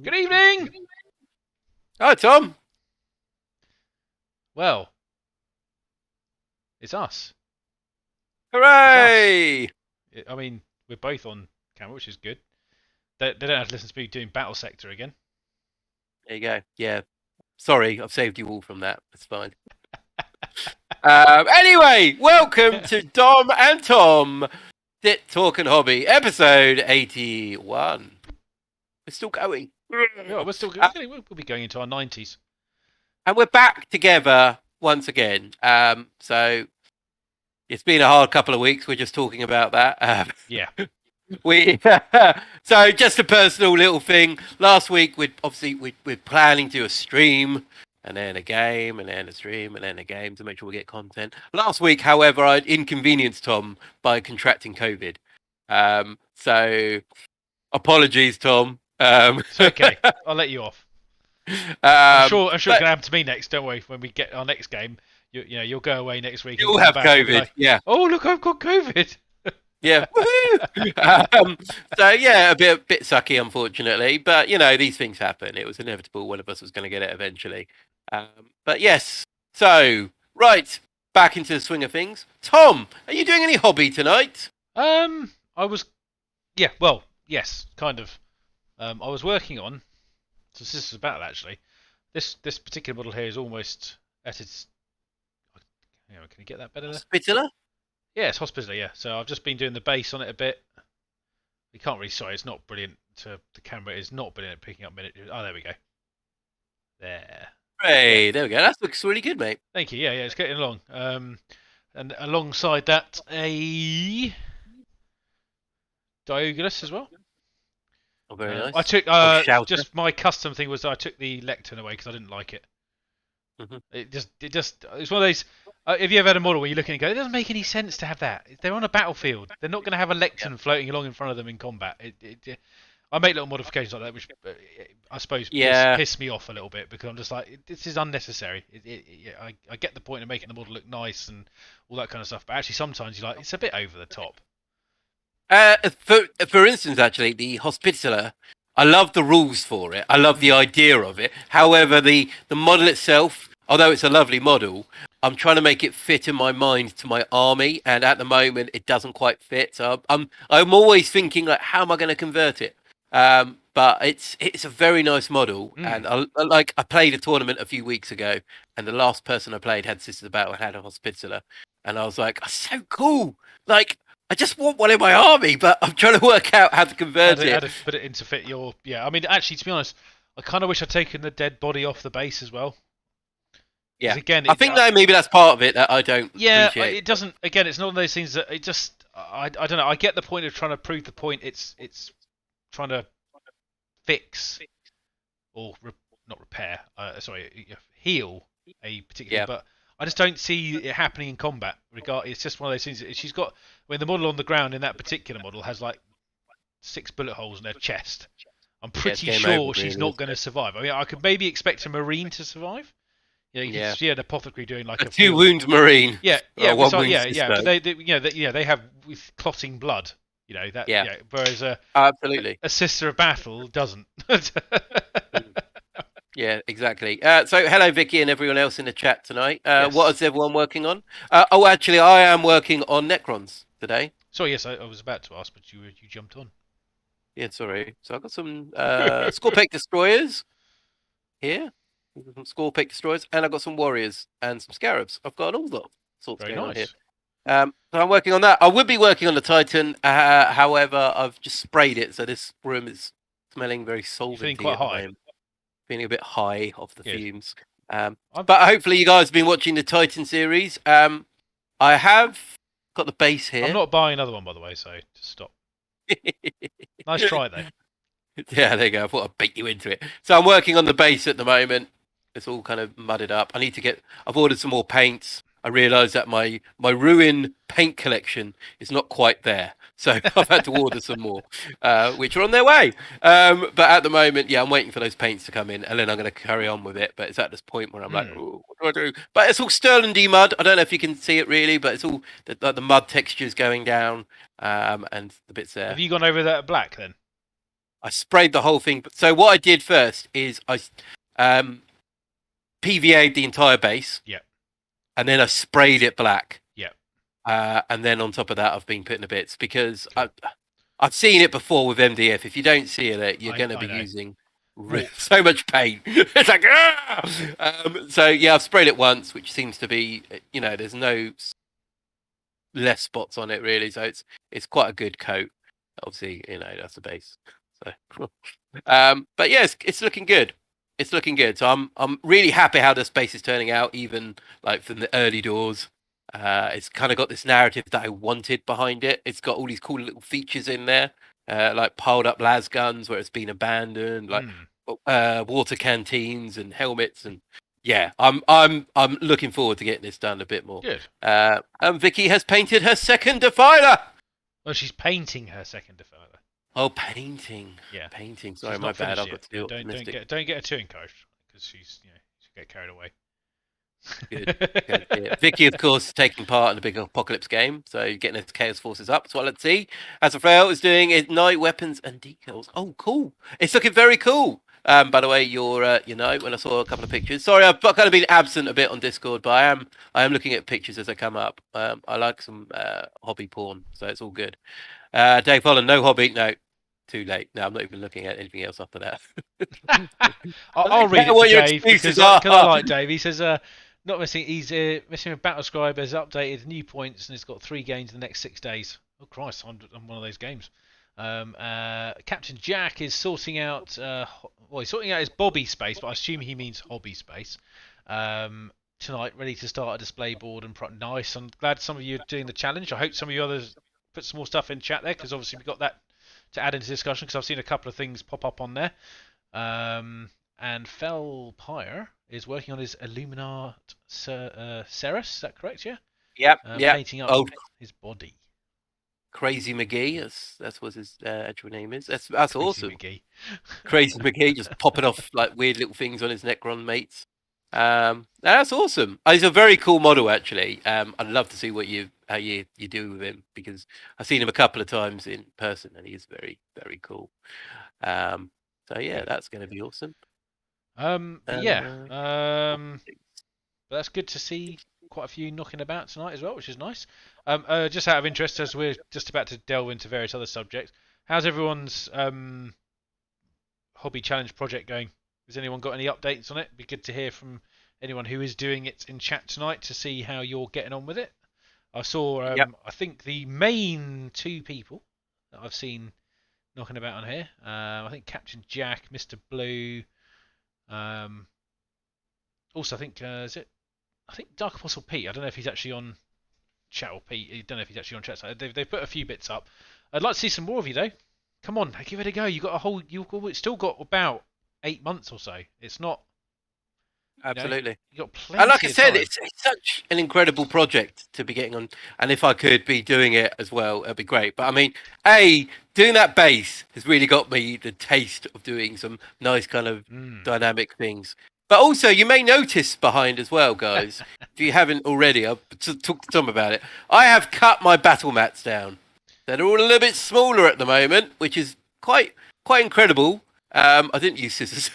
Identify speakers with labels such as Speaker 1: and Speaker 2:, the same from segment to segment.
Speaker 1: Good evening!
Speaker 2: Hi, Tom.
Speaker 1: Well, it's us. It's us.
Speaker 2: Hooray!
Speaker 1: I mean, we're both on camera, which is good. They don't have to listen to me doing Battle Sector again.
Speaker 2: There you go. Yeah. Sorry, I've saved you all from that. It's fine. Anyway, welcome to Dom and Tom, Dit Talk and Hobby, episode 81. We're still going.
Speaker 1: Yeah, we're still we'll be going into our 90s.
Speaker 2: And we're back together once again. So it's been a hard couple of weeks. We're just talking about that.
Speaker 1: Yeah.
Speaker 2: So just a personal little thing. Last week we're planning to do a stream and then a game and then a stream and then a game to make sure we get content. Last week, however, I inconvenienced Tom by contracting COVID. So apologies, Tom.
Speaker 1: It's okay. I'll let you off. I'm sure it's gonna happen to me next. Don't worry. When we get our next game, you'll go away next week.
Speaker 2: You'll have COVID.
Speaker 1: Like,
Speaker 2: yeah.
Speaker 1: Oh look, I've got COVID.
Speaker 2: Yeah. So yeah, a bit sucky, unfortunately, but these things happen. It was inevitable. One of us was going to get it eventually. But yes. So right, back into the swing of things. Tom, are you doing any hobby tonight?
Speaker 1: I was. Yeah. Well, yes, kind of. I was working on. So this is about actually. This particular model here is almost at its. Can you get that better there?
Speaker 2: Hospitaller?
Speaker 1: Yeah, it's Hospitaller, yeah. So I've just been doing the base on it a bit. You can't really, sorry, it's not brilliant. The camera is not brilliant at picking up miniatures. Oh, there we go. There.
Speaker 2: Hey, there we go. That looks really good, mate.
Speaker 1: Thank you. Yeah, it's getting along. And alongside that, a Diogenes as well.
Speaker 2: Oh, very nice.
Speaker 1: I took just my custom thing was I took the lectern away because I didn't like it.
Speaker 2: Mm-hmm.
Speaker 1: It's one of those. Have you ever had a model where you look and go, it doesn't make any sense to have that. They're on a battlefield. They're not going to have a lectern floating along in front of them in combat. I make little modifications like that, which I suppose piss me off a little bit because I'm just like, this is unnecessary. I get the point of making the model look nice and all that kind of stuff, but actually sometimes you're like, it's a bit over the top.
Speaker 2: For instance, actually, the Hospitaller, I love the rules for it. I love the idea of it. However, the model itself, although it's a lovely model, I'm trying to make it fit in my mind to my army, and at the moment, it doesn't quite fit. So I'm always thinking like, how am I going to convert it? But it's a very nice model, and I played a tournament a few weeks ago, and the last person I played had Sisters of Battle and had a Hospitaller, and I was like, oh, so cool! Like, I just want one in my army, but I'm trying to work out how to convert it.
Speaker 1: How to put it into fit your... Yeah, I mean, actually, to be honest, I kind of wish I'd taken the dead body off the base as well.
Speaker 2: Yeah,
Speaker 1: again,
Speaker 2: I think that maybe that's part of it that I don't appreciate.
Speaker 1: It doesn't... Again, it's not one of those things that it just... I don't know, I get the point of trying to prove the point. It's trying to fix or not repair, heal a particular... But I just don't see it happening in combat. It's just one of those things. She's got the model on the ground in that particular model has like 6 bullet holes in her chest. I'm pretty sure she's not going to survive. I mean, I could maybe expect a marine to survive. You can see an apothecary doing like a
Speaker 2: 2-wound marine.
Speaker 1: Yeah. But they have with clotting blood. Whereas
Speaker 2: absolutely
Speaker 1: a sister of battle doesn't.
Speaker 2: Yeah, exactly. So hello, Vicky, and everyone else in the chat tonight. Yes. What is everyone working on? Actually, I am working on necrons today.
Speaker 1: So yes, I was about to ask, but you jumped on.
Speaker 2: Yeah, sorry. So I've got some Scorpic destroyers here. Some Scorpic destroyers, and I've got some warriors and some scarabs. I've got all sorts going on here. So I'm working on that. I would be working on the Titan. However, I've just sprayed it, so this room is smelling very solventy.
Speaker 1: Feeling quite high.
Speaker 2: Feeling a bit high off the fumes. But hopefully you guys have been watching the Titan series. I have got the base here.
Speaker 1: I'm not buying another one, by the way, so just stop. Nice try, though.
Speaker 2: Yeah, there you go. I thought I'd beat you into it. So I'm working on the base at the moment. It's all kind of mudded up. I've ordered some more paints. I realised that my Ruin paint collection is not quite there. So I've had to order some more, which are on their way. But at the moment, I'm waiting for those paints to come in, and then I'm going to carry on with it. But it's at this point where I'm like, what do I do? But it's all Sterling mud. I don't know if you can see it really, but it's all the mud textures going down, and the bits there.
Speaker 1: Have you gone over that black then?
Speaker 2: I sprayed the whole thing. So what I did first is I PVA'd the entire base.
Speaker 1: Yeah.
Speaker 2: And then I sprayed it black.
Speaker 1: Yeah.
Speaker 2: And then on top of that, I've been putting the bits because I've seen it before with MDF. If you don't see it, you're going to be using so much paint. It's like, so yeah, I've sprayed it once, which seems to be, there's no less spots on it really. So it's quite a good coat. Obviously, that's the base. So, but yeah, it's looking good. It's looking good. So I'm really happy how the space is turning out, even like from the early doors. It's kind of got this narrative that I wanted behind it. It's got all these cool little features in there, like piled up las guns where it's been abandoned, like water canteens and helmets, and yeah, I'm looking forward to getting this done a bit more.
Speaker 1: Good.
Speaker 2: And Vicky has painted her second defiler.
Speaker 1: Well, she's painting her second defiler.
Speaker 2: Oh, painting.
Speaker 1: Yeah,
Speaker 2: painting. Sorry, my bad. I've got to be optimistic.
Speaker 1: Don't get her too encouraged because she'll get carried away.
Speaker 2: Good. Yeah. Vicky, of course, taking part in the big apocalypse game, so you're getting his chaos forces up. So let's see. As Raphael is doing ignite weapons and decals. Oh, cool! It's looking very cool. By the way, when I saw a couple of pictures. Sorry, I've kind of been absent a bit on Discord, but I am looking at pictures as they come up. I like some hobby porn, so it's all good. Dave Holland, no hobby, no. Too late. No, I'm not even looking at anything else after that.
Speaker 1: I'll read it to Dave because I like Dave. He says, not missing. He's missing with Battlescribe has updated new points and it's got 3 games in the next 6 days. Oh Christ, I'm one of those games. Captain Jack is sorting out. He's sorting out his Bobby space, but I assume he means hobby space. Tonight, ready to start a display board and nice. I'm glad some of you are doing the challenge. I hope some of you others put some more stuff in chat there because obviously we've got that to add into discussion because I've seen a couple of things pop up on there. And Fell Pyre is working on his Illuminat Ceres. Is that correct? Yeah.
Speaker 2: Yep.
Speaker 1: Painting up his body.
Speaker 2: Crazy McGee. That's what his actual name is. That's awesome.
Speaker 1: McGee.
Speaker 2: Crazy McGee just popping off like weird little things on his Necron mates. That's awesome. He's a very cool model actually. I'd love to see how you do with him because I've seen him a couple of times in person and he is very, very cool. So yeah, that's going to be awesome.
Speaker 1: But that's good to see quite a few knocking about tonight as well, which is nice. Just out of interest, as we're just about to delve into various other subjects, how's everyone's hobby challenge project going? Has anyone got any updates on it? It'd be good to hear from anyone who is doing it in chat tonight to see how you're getting on with it. I saw, I think the main 2 people that I've seen knocking about on here. I think Captain Jack, Mr. Blue. Also, I think I think Dark Apostle Pete. I don't know if he's actually on chat or Pete. I don't know if he's actually on chat. So they've put a few bits up. I'd like to see some more of you though. Come on, give it a go. You've still got about 8 months or so. It's not.
Speaker 2: Absolutely.
Speaker 1: You got plenty.
Speaker 2: And like I said,
Speaker 1: time.
Speaker 2: it's such an incredible project to be getting on. And if I could be doing it as well, it'd be great. But I mean, doing that base has really got me the taste of doing some nice kind of dynamic things. But also, you may notice behind as well, guys, if you haven't already, I've talked to Tom about it. I have cut my battle mats down. They're all a little bit smaller at the moment, which is quite incredible. I didn't use scissors.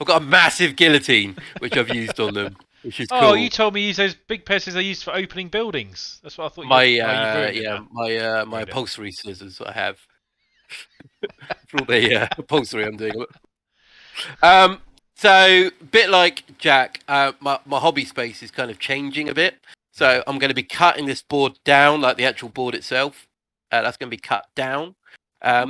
Speaker 2: I've got a massive guillotine, which I've used on them, which is cool.
Speaker 1: Oh, you told me you use those big pieces they used for opening buildings. That's what I thought.
Speaker 2: My upholstery scissors I have for all the upholstery I'm doing. So, a bit like Jack, my hobby space is kind of changing a bit. So, I'm going to be cutting this board down, like the actual board itself. That's going to be cut down.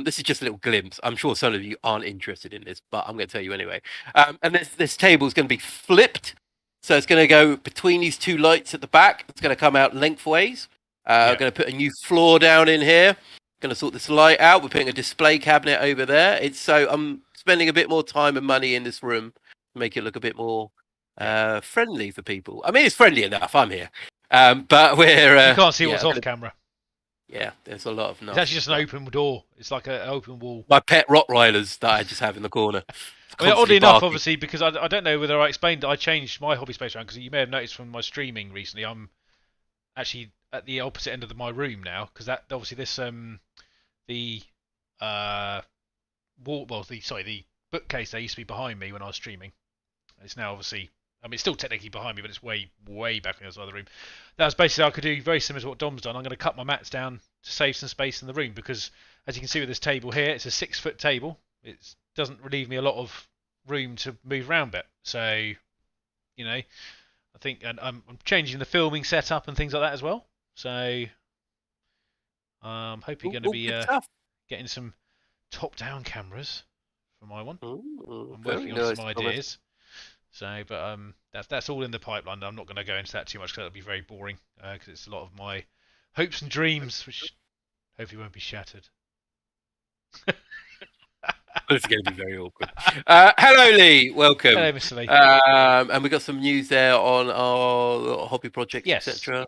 Speaker 2: This is just a little glimpse. I'm sure some of you aren't interested in this, but I'm going to tell you anyway. And this table is going to be flipped. So it's going to go between these 2 lights at the back. It's going to come out lengthways. I'm going to put a new floor down in here. Going to sort this light out. We're putting a display cabinet over there. I'm spending a bit more time and money in this room to make it look a bit more friendly for people. I mean, it's friendly enough. I'm here. But we're...
Speaker 1: you can't see what's off camera.
Speaker 2: Yeah, there's a lot of
Speaker 1: noise. It's actually just an open door. It's like an open wall.
Speaker 2: My pet Rottweilers that I just have in the corner.
Speaker 1: I mean, oddly enough, obviously, because I don't know whether I explained that I changed my hobby space around, because you may have noticed from my streaming recently, I'm actually at the opposite end of my room now, because that obviously this the bookcase that used to be behind me when I was streaming. It's now obviously, I mean, it's still technically behind me, but it's way back in the other side of the room. That was basically I could do very similar to what Dom's done. I'm going to cut my mats down to save some space in the room because, as you can see with this table here, it's a 6-foot table. It doesn't leave me a lot of room to move around bit. So, you know, I think, and I'm changing the filming setup and things like that as well. So, I'm hoping going to be getting some top-down cameras for my one. I'm working on some ideas. So, but that's all in the pipeline. I'm not going to go into that too much because that'll be very boring. Because it's a lot of my hopes and dreams, which hopefully won't be shattered.
Speaker 2: It's going to be very awkward. Hello, Lee. Welcome.
Speaker 1: Hello, Mr. Lee.
Speaker 2: And we got some news there on our hobby projects,
Speaker 1: yes.
Speaker 2: etc.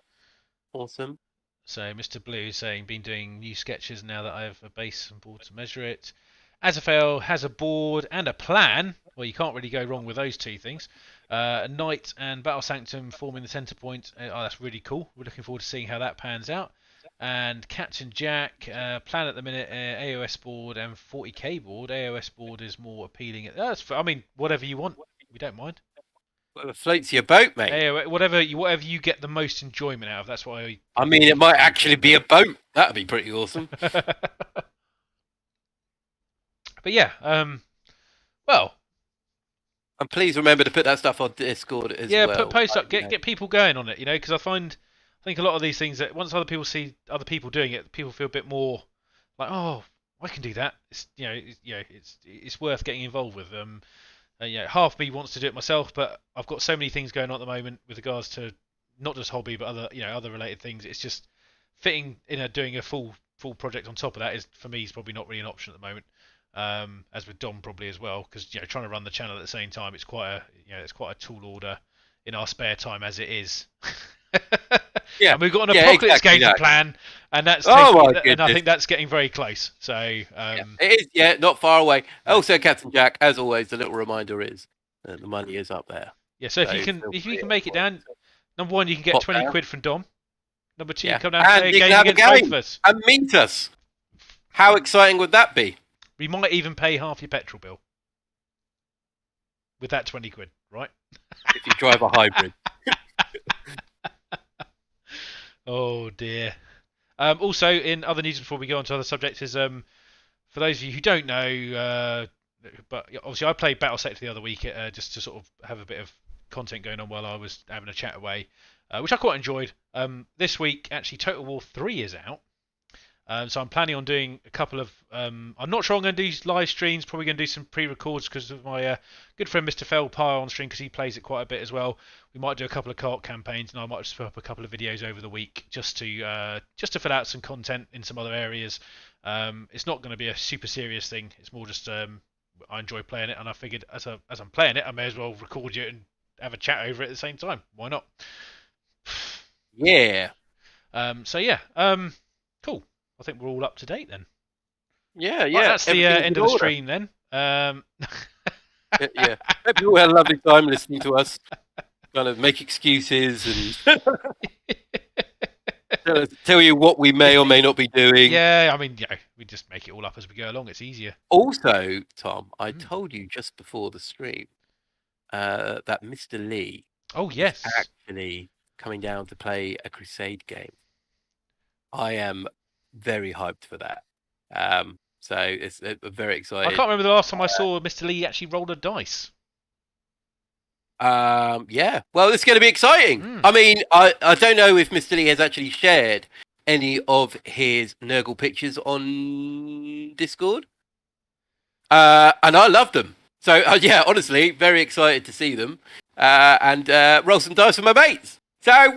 Speaker 2: Awesome.
Speaker 1: So, Mr. Blue is saying, been doing new sketches now that I have a base and board to measure it. Azrael has a board and a plan. Well, you can't really go wrong with those two things. Knight and Battle Sanctum forming the centre point. Oh, that's really cool. We're looking forward to seeing how that pans out. And Captain Jack, plan at the minute, AOS board and 40k board. AOS board is more appealing. I mean, whatever you want. We don't mind.
Speaker 2: Whatever floats your boat, mate.
Speaker 1: AOS, whatever you get the most enjoyment out of. That's why
Speaker 2: I mean, it might actually be a boat. That'd be pretty awesome.
Speaker 1: But yeah, well.
Speaker 2: And please remember to put that stuff on Discord as well.
Speaker 1: Yeah, post up, get people going on it, you know, because I think a lot of these things that once other people see other people doing it, people feel a bit more like, oh, I can do that. It's it's worth getting involved with. Half me wants to do it myself, but I've got so many things going on at the moment with regards to not just hobby but other related things. It's just fitting doing a full project on top of that is for me is probably not really an option at the moment. As with Dom probably as well, because trying to run the channel at the same time, it's quite a tall order in our spare time as it is.
Speaker 2: Yeah,
Speaker 1: and we've got an apocalypse game to plan, and that's and I think that's getting very close. So
Speaker 2: it is, not far away. Also, Captain Jack, as always, the little reminder is the money is up there.
Speaker 1: Yeah, so if you can make it down, number one, you can get 20 quid from Dom. Number two, you come down and play a game against both of us
Speaker 2: and meet us. How exciting would that be?
Speaker 1: We might even pay half your petrol bill with that 20 quid, right?
Speaker 2: If you drive a hybrid.
Speaker 1: Oh dear. Also, in other news before we go on to other subjects, is for those of you who don't know, but obviously I played Battle Sector the other week just to sort of have a bit of content going on while I was having a chat away, which I quite enjoyed. This week, actually, Total War 3 is out. So I'm planning on doing a couple of. I'm not sure I'm going to do live streams. Probably going to do some pre-records because of my good friend Mr. Felpire on stream because he plays it quite a bit as well. We might do a couple of co-op campaigns, and I might just put up a couple of videos over the week just to fill out some content in some other areas. It's not going to be a super serious thing. It's more just I enjoy playing it, and I figured as I'm playing it, I may as well record it and have a chat over it at the same time. Why not?
Speaker 2: Yeah.
Speaker 1: Cool. I think we're all up to date then.
Speaker 2: Yeah.
Speaker 1: Well, that's the end of the stream then.
Speaker 2: Yeah. Hope you all had a lovely time listening to us kind of make excuses and tell you what we may or may not be doing.
Speaker 1: Yeah, I mean, we just make it all up as we go along. It's easier.
Speaker 2: Also, Tom, I told you just before the stream that Mr. Lee is actually coming down to play a Crusade game. I am very hyped for that. So it's very excited.
Speaker 1: I can't remember the last time I saw Mr. Lee actually roll a dice.
Speaker 2: Yeah. Well, it's going to be exciting. I mean, I don't know if Mr. Lee has actually shared any of his Nurgle pictures on Discord. And I love them. So, yeah, honestly, very excited to see them. And roll some dice with my mates. So,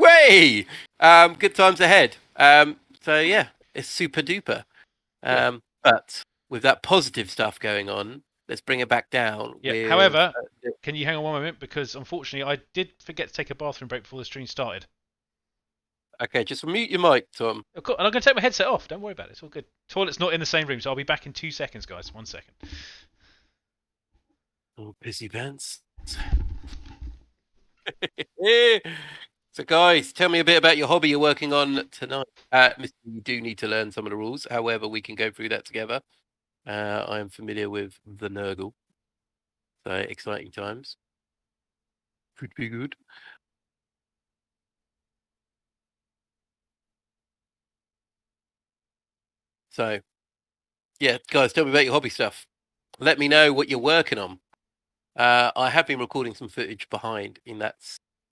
Speaker 2: good times ahead. So, yeah. It's super duper. But with that positive stuff going on, let's bring it back down.
Speaker 1: Yeah. However, can you hang on one moment? Because unfortunately, I did forget to take a bathroom break before the stream started.
Speaker 2: Okay, just mute your mic, Tom.
Speaker 1: Of course, and I'm going to take my headset off. Don't worry about it. It's all good. Toilet's not in the same room, so I'll be back in 2 seconds, guys. 1 second.
Speaker 2: Oh, busy pants. So, guys, tell me a bit about your hobby you're working on tonight. You do need to learn some of the rules. However, we can go through that together. I am familiar with the Nurgle. So exciting times. Could be good. So, yeah, guys, tell me about your hobby stuff. Let me know what you're working on. I have been recording some footage behind in that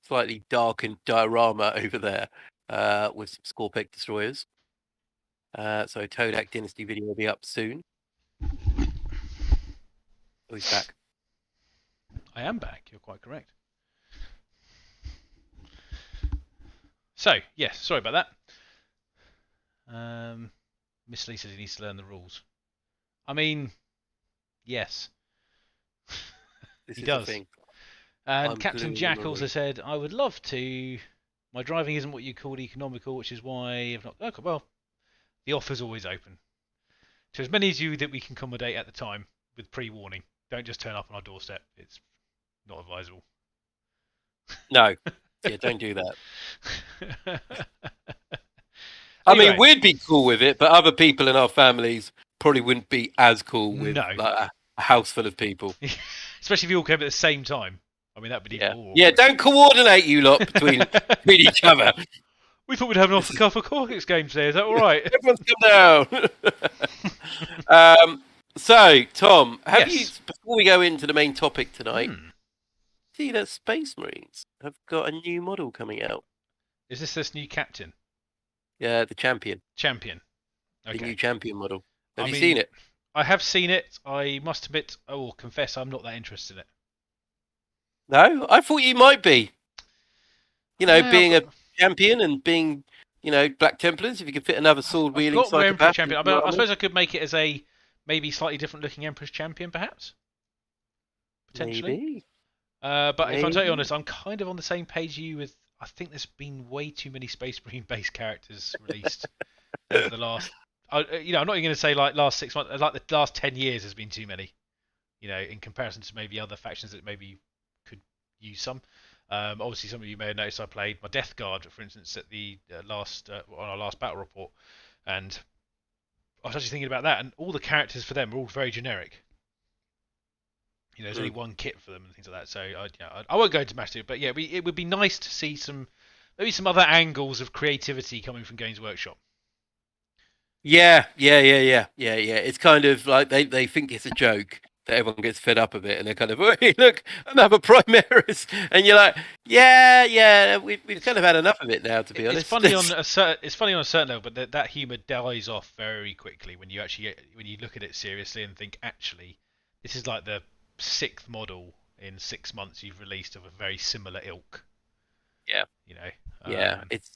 Speaker 2: slightly darkened diorama over there with some Scorpec destroyers. So Todak Dynasty video will be up soon. Oh, he's back.
Speaker 1: I am back. You're quite correct. So, yes, sorry about that. Miss Lee says he needs to learn the rules. I mean, yes.
Speaker 2: This
Speaker 1: he
Speaker 2: is
Speaker 1: does.
Speaker 2: The thing.
Speaker 1: And
Speaker 2: I'm
Speaker 1: Captain Jack also said, I would love to. My driving isn't what you call economical, which is why I've not. Okay, well, the offer's always open to as many as you that we can accommodate at the time with pre-warning. Don't just turn up on our doorstep. It's not advisable.
Speaker 2: No. Yeah, don't do that.
Speaker 1: Anyway.
Speaker 2: I mean, we'd be cool with it, but other people in our families probably wouldn't be as cool with like, a house full of people.
Speaker 1: Especially if you all came at the same time. I mean, that'd be even more.
Speaker 2: Yeah, don't coordinate, you lot, between each other.
Speaker 1: We thought we'd have an off-the-cuff Cortex game today. Is that all right?
Speaker 2: Everyone's come down. So, Tom, have you, before we go into the main topic tonight, see that Space Marines have got a new model coming out?
Speaker 1: Is this new captain?
Speaker 2: Yeah, the champion.
Speaker 1: Champion. Okay.
Speaker 2: The new champion model. Have you seen it?
Speaker 1: I have seen it. I must admit, confess, I'm not that interested in it.
Speaker 2: No? I thought you might be. You know, being a champion and being, you know, Black Templars, if you could fit another sword wielding psychopath.
Speaker 1: Champion. I suppose I could make it as a maybe slightly different looking Emperor's champion, perhaps? Potentially.
Speaker 2: Maybe.
Speaker 1: But if I'm totally honest, I'm kind of on the same page as you with. I think there's been way too many Space Marine based characters released over the last. I'm not even going to say like last 6 months. Like the last 10 years has been too many. You know, in comparison to maybe other factions that maybe could use some. Obviously, some of you may have noticed I played my Death Guard, for instance, at the on our last battle report, and I was actually thinking about that. And all the characters for them are all very generic. You know, there's only one kit for them and things like that. So I won't go into much, but yeah, it would be nice to see maybe some other angles of creativity coming from Games Workshop. Yeah.
Speaker 2: It's kind of like they think it's a joke that everyone gets fed up of it, and they're kind of, hey, look, another Primaris, and you're like, yeah, we've kind of had enough of it now, to be honest.
Speaker 1: It's funny on a certain level, but that humour dies off very quickly when you look at it seriously and think, actually, this is like the 6th model in 6 months you've released of a very similar ilk.
Speaker 2: Yeah.
Speaker 1: You know.
Speaker 2: It's.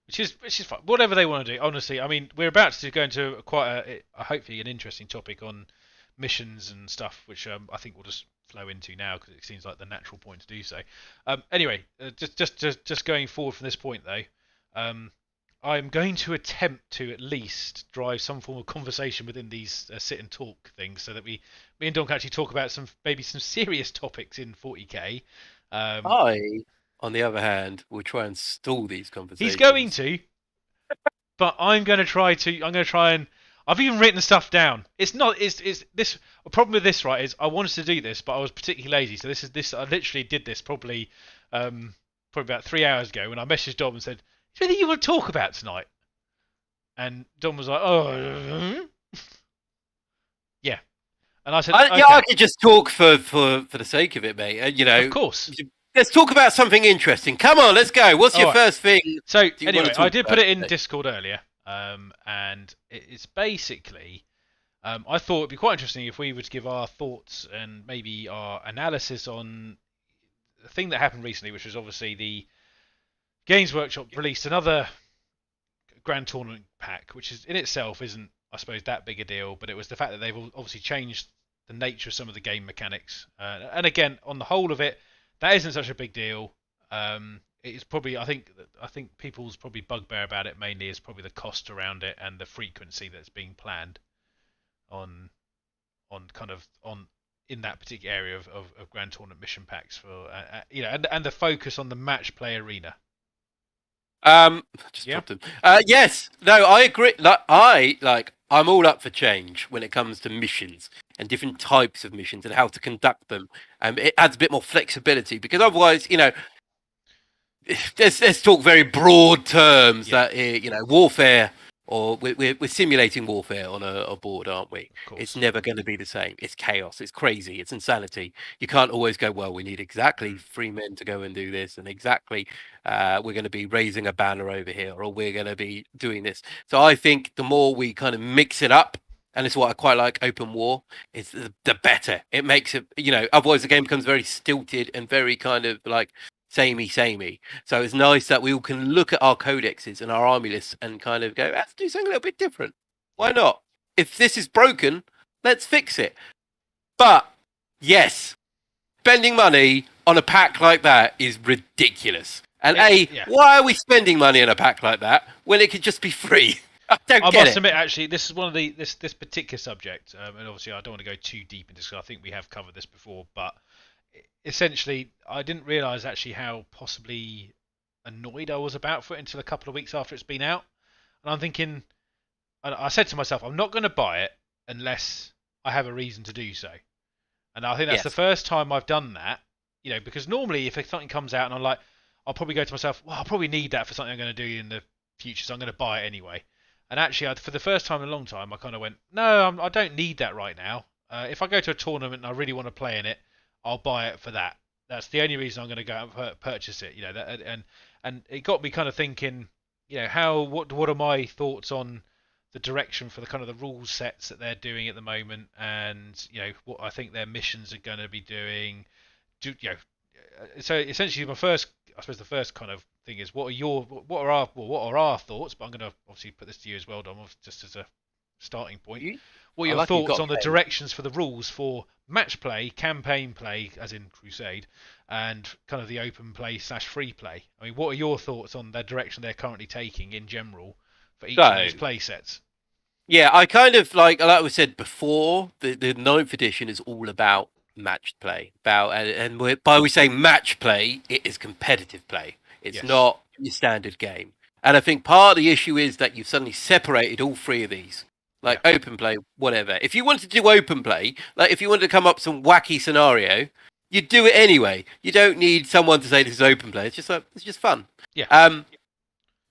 Speaker 1: Which is fine. Whatever they want to do, honestly. I mean, we're about to go into quite hopefully an interesting topic on missions and stuff, which I think we'll just flow into now because it seems like the natural point to do so. Anyway, just going forward from this point though, I'm going to attempt to at least drive some form of conversation within these sit and talk things, so that me and Don can actually talk about some serious topics in 40k.
Speaker 2: On the other hand, we'll try and stall these conversations.
Speaker 1: He's going to, but I'm going to try and. I've even written stuff down. It's this. A problem with this, right, is I wanted to do this, but I was particularly lazy. So this. I literally did this probably about 3 hours ago when I messaged Dom and said, "Is there anything you want to talk about tonight?" And Dom was like, "Oh, yeah." And I said, "Okay."
Speaker 2: I could just talk for the sake of it, mate. You know,
Speaker 1: of course.
Speaker 2: Let's talk about something interesting. Come on, let's go. What's your first thing?
Speaker 1: So anyway, I did put it in Discord earlier, and it's basically, I thought it'd be quite interesting if we would give our thoughts and maybe our analysis on the thing that happened recently, which was obviously the Games Workshop released another Grand Tournament pack, which is in itself isn't, I suppose, that big a deal, but it was the fact that they've obviously changed the nature of some of the game mechanics, and again, on the whole of it, that isn't such a big deal. It's probably, I think people's probably bugbear about it mainly is probably the cost around it and the frequency that's being planned on in that particular area of Grand Tournament mission packs for and the focus on the match play arena.
Speaker 2: Yes, no, I agree. I'm all up for change when it comes to missions and different types of missions and how to conduct them. It adds a bit more flexibility because otherwise, let's talk very broad terms
Speaker 1: Yeah,
Speaker 2: that warfare, or we're simulating warfare on a board, aren't we?
Speaker 1: of
Speaker 2: It's
Speaker 1: course.
Speaker 2: never going to be the same. It's chaos. It's crazy. It's insanity. You can't always go, well, we need exactly 3 men to go and do this, and exactly we're going to be raising a banner over here, or we're going to be doing this. So I think the more we kind of mix it up, and it's what I quite like open war, it's the better. It makes it, otherwise the game becomes very stilted and very kind of like samey. So it's nice that we all can look at our codexes and our army lists and kind of go, let's do something a little bit different. Why not? If this is broken, let's fix it. But yes, spending money on a pack like that is ridiculous. And why are we spending money on a pack like that when it could just be free? I
Speaker 1: must admit, actually, this is one of this particular subject, and obviously I don't want to go too deep into this because I think we have covered this before, but essentially, I didn't realise actually how possibly annoyed I was about for it until a couple of weeks after it's been out. And I'm thinking, and I said to myself, I'm not going to buy it unless I have a reason to do so. And I think that's the first time I've done that, because normally if something comes out and I'm like, I'll probably go to myself, well, I'll probably need that for something I'm going to do in the future, so I'm going to buy it anyway. And actually, for the first time in a long time, I kind of went, no, I don't need that right now. If I go to a tournament and I really want to play in it, I'll buy it for that. That's the only reason I'm going to go and purchase it. And it got me kind of thinking, what are my thoughts on the direction for the kind of the rules sets that they're doing at the moment, and what I think their missions are going to be doing. So essentially, I suppose the first kind of thing is what are our thoughts? But I'm going to obviously put this to you as well, Dom, just as a starting point. What are your thoughts on the directions for the rules for match play, campaign play, as in Crusade, and kind of the open play / free play? I mean, what are your thoughts on the direction they're currently taking in general for each of those play sets?
Speaker 2: Yeah, I kind of like we said before, the ninth edition is all about matched play. By we say match play, it is competitive play. It's not your standard game. And I think part of the issue is that you've suddenly separated all three of these. Like open play, whatever. If you wanted to do open play, like if you wanted to come up with some wacky scenario, you'd do it anyway. You don't need someone to say this is open play. It's just fun.
Speaker 1: Yeah.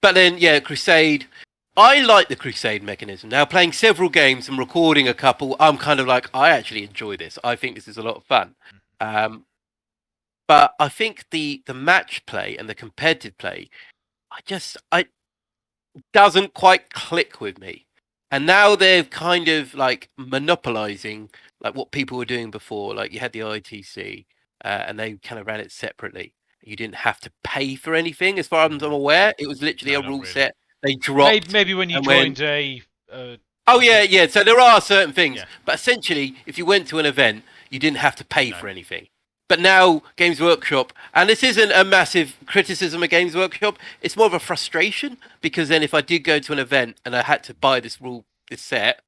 Speaker 2: But then Crusade. I like the Crusade mechanism. Now, playing several games and recording a couple, I'm kind of like, I actually enjoy this. I think this is a lot of fun. But I think the match play and the competitive play, I doesn't quite click with me. And now they're kind of like monopolizing like what people were doing before. Like you had the ITC, and they kind of ran it separately. You didn't have to pay for anything, as far as I'm aware. It was literally a rule set. They dropped.
Speaker 1: Maybe when you joined a.
Speaker 2: Oh yeah. So there are certain things, but essentially, if you went to an event, you didn't have to pay for anything. But now Games Workshop, and this isn't a massive criticism of Games Workshop. It's more of a frustration because then if I did go to an event and I had to buy this set,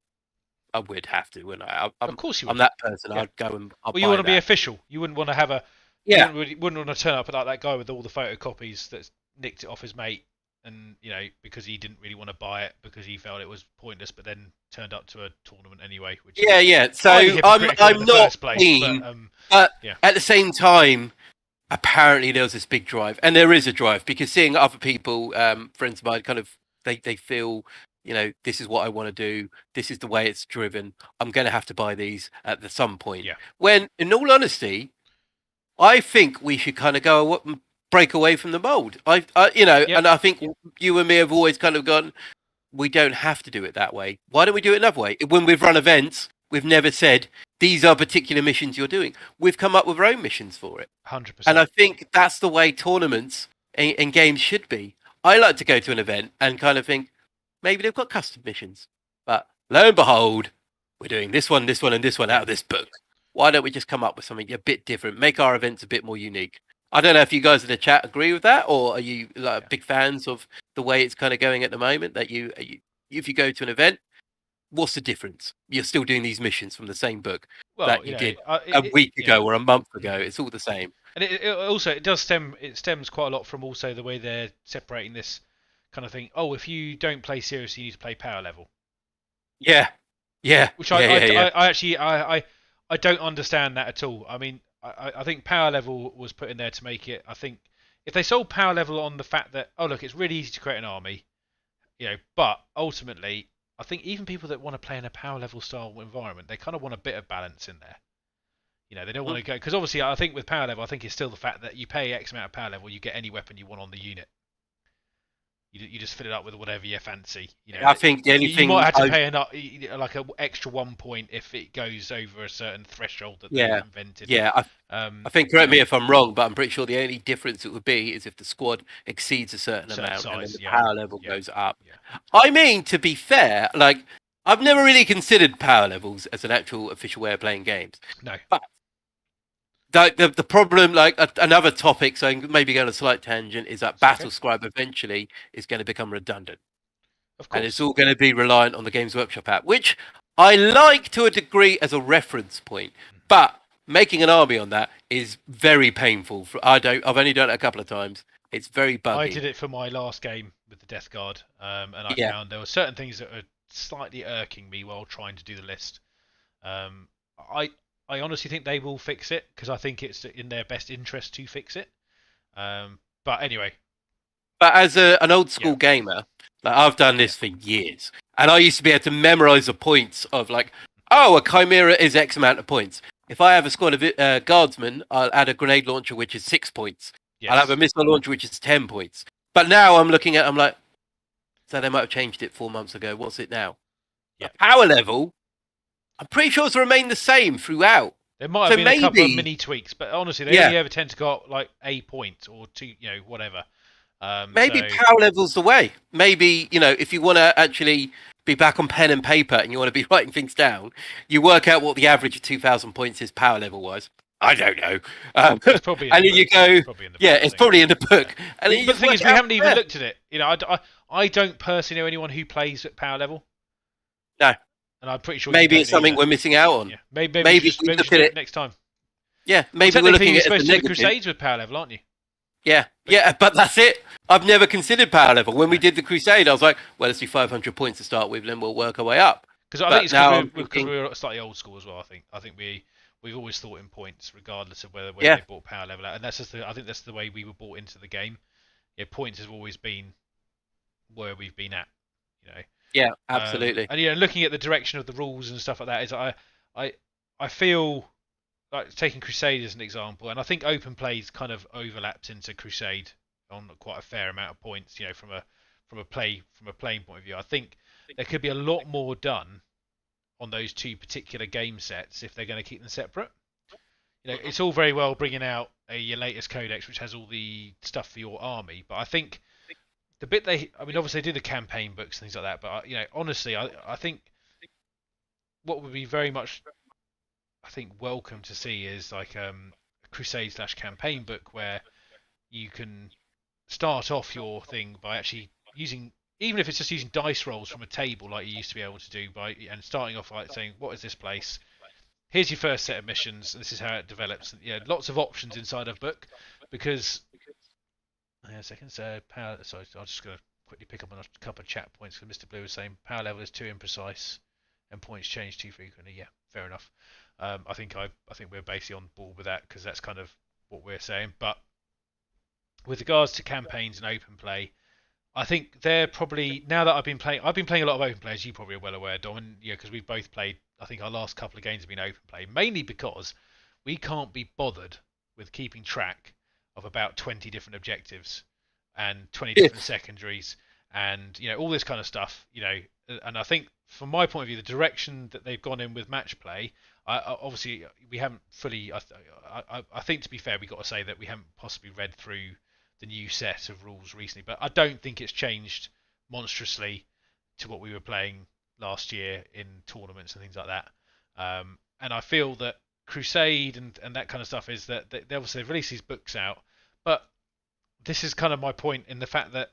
Speaker 2: I would have to, wouldn't I?
Speaker 1: Of course you would.
Speaker 2: I'm that person. I'd go and.
Speaker 1: Well, you want to be official. You wouldn't want to have a.
Speaker 2: Yeah.
Speaker 1: You wouldn't want to turn up like that guy with all the photocopies that's nicked it off his mate. And because he didn't really want to buy it because he felt it was pointless, but then turned up to a tournament anyway. Which
Speaker 2: So I'm not keen, but at the same time, apparently there was this big drive, and there is a drive because seeing other people, friends of mine, kind of they feel this is what I want to do. This is the way it's driven. I'm going to have to buy these at some point.
Speaker 1: Yeah.
Speaker 2: When, in all honesty, I think we should kind of go break away from the mold. And I think you and me have always kind of gone, we don't have to do it that way. Why don't we do it another way? When we've run events, we've never said these are particular missions you're doing. We've come up with our own missions for it.
Speaker 1: 100%.
Speaker 2: And I think that's the way tournaments and games should be. I like to go to an event and kind of think maybe they've got custom missions, but lo and behold, we're doing this one, and this one out of this book. Why don't we just come up with something a bit different, make our events a bit more unique? I don't know if you guys in the chat agree with that, or are you big fans of the way it's kind of going at the moment? That if you go to an event, what's the difference? You're still doing these missions from the same book that you did a week ago or a month ago. It's all the same.
Speaker 1: And it stems quite a lot from also the way they're separating this kind of thing. Oh, if you don't play seriously, you need to play power level.
Speaker 2: Yeah, yeah,
Speaker 1: which
Speaker 2: yeah, yeah, yeah.
Speaker 1: I actually I don't understand that at all. I mean, I think power level was put in there to make it. I think if they sold power level on the fact that, oh look, it's really easy to create an army, but ultimately, I think even people that want to play in a power level style environment, they kind of want a bit of balance in there. They don't want
Speaker 2: Mhm.
Speaker 1: to go, because obviously I think with power level, I think it's still the fact that you pay X amount of power level, you get any weapon you want on the unit. You just fill it up with whatever you fancy.
Speaker 2: I think the only
Speaker 1: You might
Speaker 2: thing
Speaker 1: have to pay like an extra 1 point if it goes over a certain threshold that they've
Speaker 2: yeah,
Speaker 1: invented.
Speaker 2: yeah. I think,
Speaker 1: You
Speaker 2: correct
Speaker 1: know,
Speaker 2: me if I'm wrong, but I'm pretty sure the only difference it would be is if the squad exceeds a certain
Speaker 1: certain
Speaker 2: amount and then
Speaker 1: size.
Speaker 2: the
Speaker 1: Yeah,
Speaker 2: power level
Speaker 1: yeah,
Speaker 2: goes up.
Speaker 1: yeah.
Speaker 2: I mean, to be fair, like I've never really considered power levels as an actual official way of playing games.
Speaker 1: No,
Speaker 2: But the problem, like another topic, so maybe going on a slight tangent, is that
Speaker 1: it's okay.
Speaker 2: Battle Scribe eventually is going to become redundant,
Speaker 1: Of
Speaker 2: and it's
Speaker 1: course.
Speaker 2: all going to be reliant on the Games Workshop app, which I like to a degree as a reference point, but making an army on that is very painful. I've only done it a couple of times. It's very
Speaker 1: I
Speaker 2: buggy.
Speaker 1: did it for my last game with the Death Guard, and I
Speaker 2: Yeah,
Speaker 1: found there were certain things that were slightly irking me while trying to do the list. Um, I I honestly think they will fix it because I think it's in their best interest to fix it. But anyway,
Speaker 2: but as an old
Speaker 1: yeah,
Speaker 2: school gamer, like I've done
Speaker 1: yeah,
Speaker 2: this for years, and I used to be able to memorize the points of like, oh, a chimera is X amount of points. If I have a squad of guardsmen, I'll add a grenade launcher which is 6 points. I'll have a
Speaker 1: yes,
Speaker 2: missile launcher which is 10 points. But now I'm like, so they might have changed it 4 months ago. What's it now? The
Speaker 1: yeah.
Speaker 2: power level, I'm pretty sure it's remained the same throughout.
Speaker 1: There might have
Speaker 2: So
Speaker 1: been a couple of
Speaker 2: maybe,
Speaker 1: mini tweaks, but honestly, they
Speaker 2: yeah,
Speaker 1: only ever tend to go up like a point or two, whatever.
Speaker 2: maybe
Speaker 1: So
Speaker 2: power level's the way. Maybe, if you want to actually be back on pen and paper and you want to be writing things down, you work out what the average of 2,000 points is power level wise. I don't know.
Speaker 1: it's probably in the
Speaker 2: And then you
Speaker 1: book.
Speaker 2: go,
Speaker 1: It's probably in the
Speaker 2: yeah,
Speaker 1: book, I
Speaker 2: it's
Speaker 1: think.
Speaker 2: probably in the
Speaker 1: Yeah.
Speaker 2: book. And then you
Speaker 1: But the
Speaker 2: just
Speaker 1: thing
Speaker 2: work
Speaker 1: is,
Speaker 2: it
Speaker 1: we
Speaker 2: out
Speaker 1: haven't
Speaker 2: from
Speaker 1: even
Speaker 2: there.
Speaker 1: looked at it. I don't personally know anyone who plays at power level,
Speaker 2: No,
Speaker 1: and I'm pretty sure you
Speaker 2: maybe
Speaker 1: don't
Speaker 2: it's something
Speaker 1: either.
Speaker 2: we're missing out on.
Speaker 1: Yeah, maybe
Speaker 2: Maybe we
Speaker 1: we
Speaker 2: look
Speaker 1: should
Speaker 2: at
Speaker 1: do it
Speaker 2: it,
Speaker 1: next time.
Speaker 2: yeah,
Speaker 1: Well,
Speaker 2: maybe we're
Speaker 1: technically,
Speaker 2: looking
Speaker 1: you're
Speaker 2: at it as
Speaker 1: supposed
Speaker 2: a
Speaker 1: to do the
Speaker 2: negative.
Speaker 1: Crusades with power level, aren't you?
Speaker 2: Yeah,
Speaker 1: But
Speaker 2: yeah, but that's it. I've never considered power level. When we
Speaker 1: no,
Speaker 2: did the Crusade, I was like, well, let's do 500 points to start with, then we'll work our way up.
Speaker 1: because I think
Speaker 2: But
Speaker 1: it's because
Speaker 2: now
Speaker 1: we're
Speaker 2: I'm
Speaker 1: because
Speaker 2: thinking,
Speaker 1: we're slightly old school as well. I think we've always thought in points, regardless of whether
Speaker 2: yeah,
Speaker 1: they brought power level out, and that's just I think that's the way we were brought into the game. Yeah, points has always been where we've been at, you know.
Speaker 2: yeah, absolutely.
Speaker 1: And looking at the direction of the rules and stuff like that, I I feel like taking Crusade as an example, and I think open plays kind of overlapped into Crusade on quite a fair amount of points. From a playing point of view, I think there could be a lot more done on those two particular game sets if they're going to keep them separate.
Speaker 2: Mhm.
Speaker 1: It's all very well bringing out your latest codex, which has all the stuff for your army, but I think the bit I mean, obviously they do the campaign books and things like that, but honestly, I think what would be very much, I think, welcome to see is like a Crusade/campaign book where you can start off your thing by actually using, even if it's just using dice rolls from a table like you used to be able to do, and starting off like saying, what is this place? Here's your first set of missions. This is how it develops. And, lots of options inside a book, because a second. So power. Sorry, I'm just going to quickly pick up on a couple of chat points because Mr. Blue was saying power level is too imprecise and points change too frequently. Yeah, fair enough. I think we're basically on board with that because that's kind of what we're saying. But with regards to campaigns and open play, I think they're probably, now that I've been playing a lot of open play, as you probably are well aware, Dom, and because we've both played. I think our last couple of games have been open play, mainly because we can't be bothered with keeping track of about 20 different objectives and 20 different secondaries and all this kind of stuff. And I think from my point of view, the direction that they've gone in with match play, obviously we haven't fully. I think to be fair, we got to say that we haven't possibly read through the new set of rules recently, but I don't think it's changed monstrously to what we were playing last year in tournaments and things like that. And I feel that Crusade and that kind of stuff is that they obviously they've released these books out, but this is kind of my point in the fact that